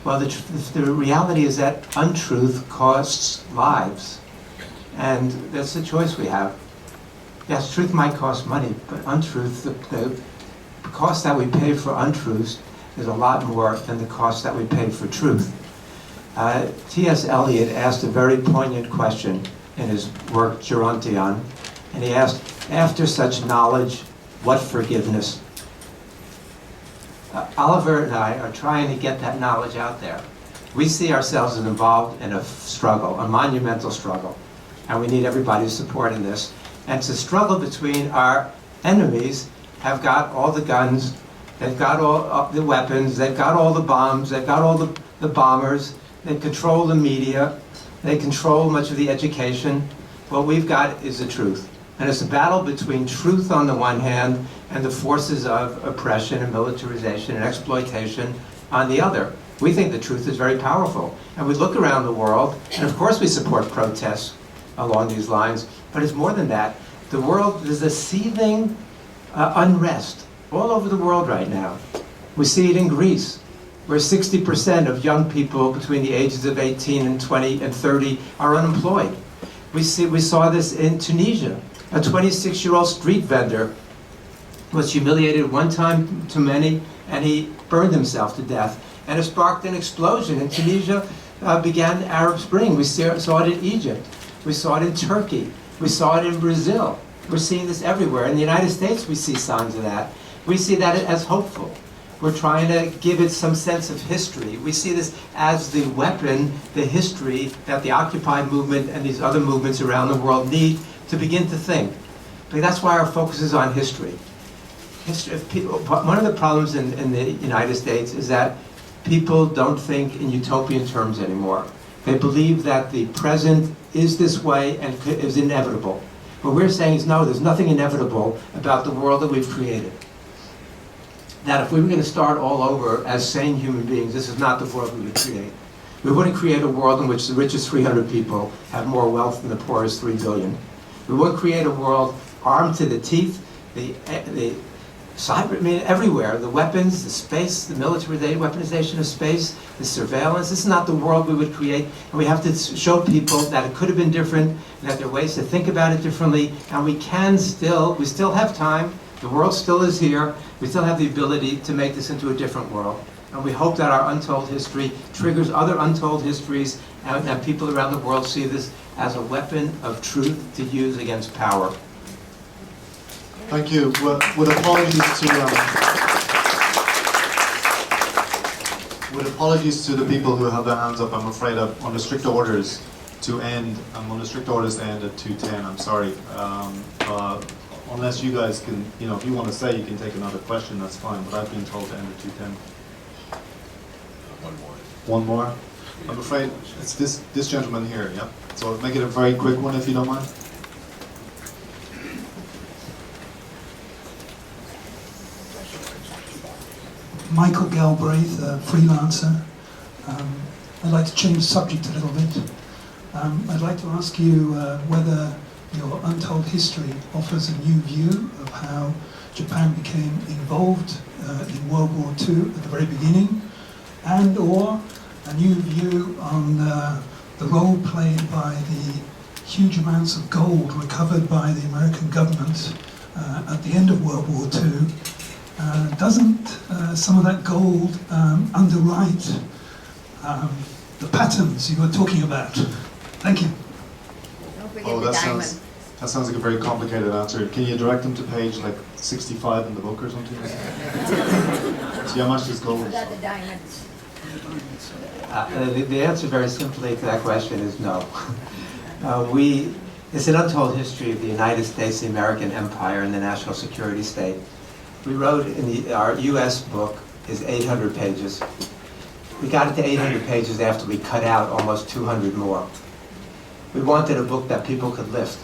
Well, the reality is that untruth costs lives. And that's the choice we have. Yes, truth might cost money, but untruth, the cost that we pay for untruths is a lot more than the cost that we pay for truth. T.S. Eliot asked a very poignant question in his work Gerontion, and he asked, after such knowledge, what forgiveness? Oliver and I are trying to get that knowledge out there. We see ourselves as involved in a struggle, a monumental struggle, and we need everybody's support in this. And it's a struggle between our enemies have got all the guns, they've got all the weapons, they've got all the bombs, they've got all the bombers, they control the media, they control much of the education. What we've got is the truth. And it's a battle between truth on the one hand and the forces of oppression and militarization and exploitation on the other. We think the truth is very powerful. And we look around the world, and of course we support protests along these lines, but it's more than that. The world, there's a seething unrest all over the world right now. We see it in Greece, where 60% of young people between the ages of 18 and 20 and 30 are unemployed. We saw this in Tunisia. A 26-year-old street vendor was humiliated one time too many, and he burned himself to death. And it sparked an explosion. In Tunisia began the Arab Spring. We saw it in Egypt. We saw it in Turkey. We saw it in Brazil. We're seeing this everywhere. In the United States, we see signs of that. We see that as hopeful. We're trying to give it some sense of history. We see this as the weapon, the history that the Occupy movement and these other movements around the world need to begin to think. But that's why our focus is on history. One of the problems in the United States is that people don't think in utopian terms anymore. They believe that the present is this way and is inevitable. What we're saying is no, there's nothing inevitable about the world that we've created. That if we were going to start all over as sane human beings, this is not the world we would create. We wouldn't create a world in which the richest 300 people have more wealth than the poorest 3 billion. We wouldn't create a world armed to the teeth, the cyber, I mean, everywhere, the weapons, the space, the military weaponization of space, the surveillance. This is not the world we would create, and we have to show people that it could have been different, and that there are ways to think about it differently, and we still have time, the world still is here, we still have the ability to make this into a different world. And we hope that our untold history triggers other untold histories, and that people around the world see this as a weapon of truth to use against power. Thank you. With apologies to the people who have their hands up, I'm afraid I'm under strict orders to end. I'm under strict orders to end at 2:10. I'm sorry. Unless you guys can, if you want to say, you can take another question. That's fine. But I've been told to end at 2:10. One more. One more. I'm afraid it's this gentleman here, yeah? So I'll make it a very quick one if you don't mind. Michael Galbraith, a freelancer. I'd like to change the subject a little bit. I'd like to ask you whether your untold history offers a new view of how Japan became involved in World War II at the very beginning, and or a new view on the role played by the huge amounts of gold recovered by the American government at the end of World War II. Doesn't some of that gold underwrite the patterns you were talking about? Thank you. Don't forget Oh, the that diamond. sounds like a very complicated answer. Can you direct them to page like 65 in the book or something? See how much is gold? Forgot the diamonds. The answer very simply to that question is no. It's an untold history of the United States, the American empire, and the national security state. We wrote in our U.S. book is 800 pages. We got it to 800 pages after we cut out almost 200 more. We wanted a book that people could lift.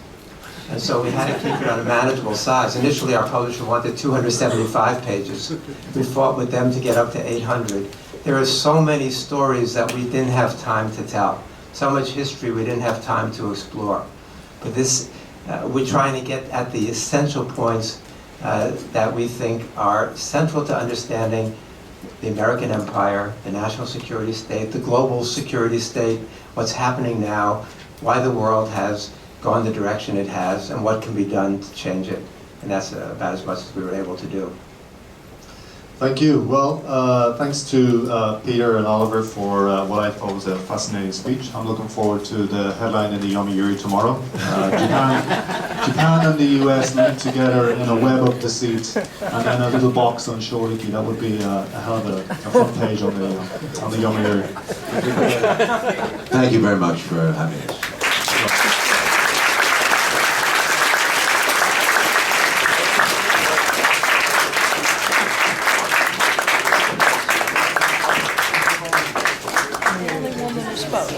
And so we had to keep it on a manageable size. Initially, our publisher wanted 275 pages. We fought with them to get up to 800. There are so many stories that we didn't have time to tell. So much history we didn't have time to explore. But we're trying to get at the essential points that we think are central to understanding the American empire, the national security state, the global security state, what's happening now, why the world has gone the direction it has, and what can be done to change it. And that's about as much as we were able to do. Thank you. Well, thanks to Peter and Oliver for what I thought was a fascinating speech. I'm looking forward to the headline in the Yomiuri tomorrow. Japan and the US linked together in a web of deceit, and then a little box on Shoriki. That would be a hell of a front page on the Yomiuri. Thank you very much for having us. The only woman who spoke.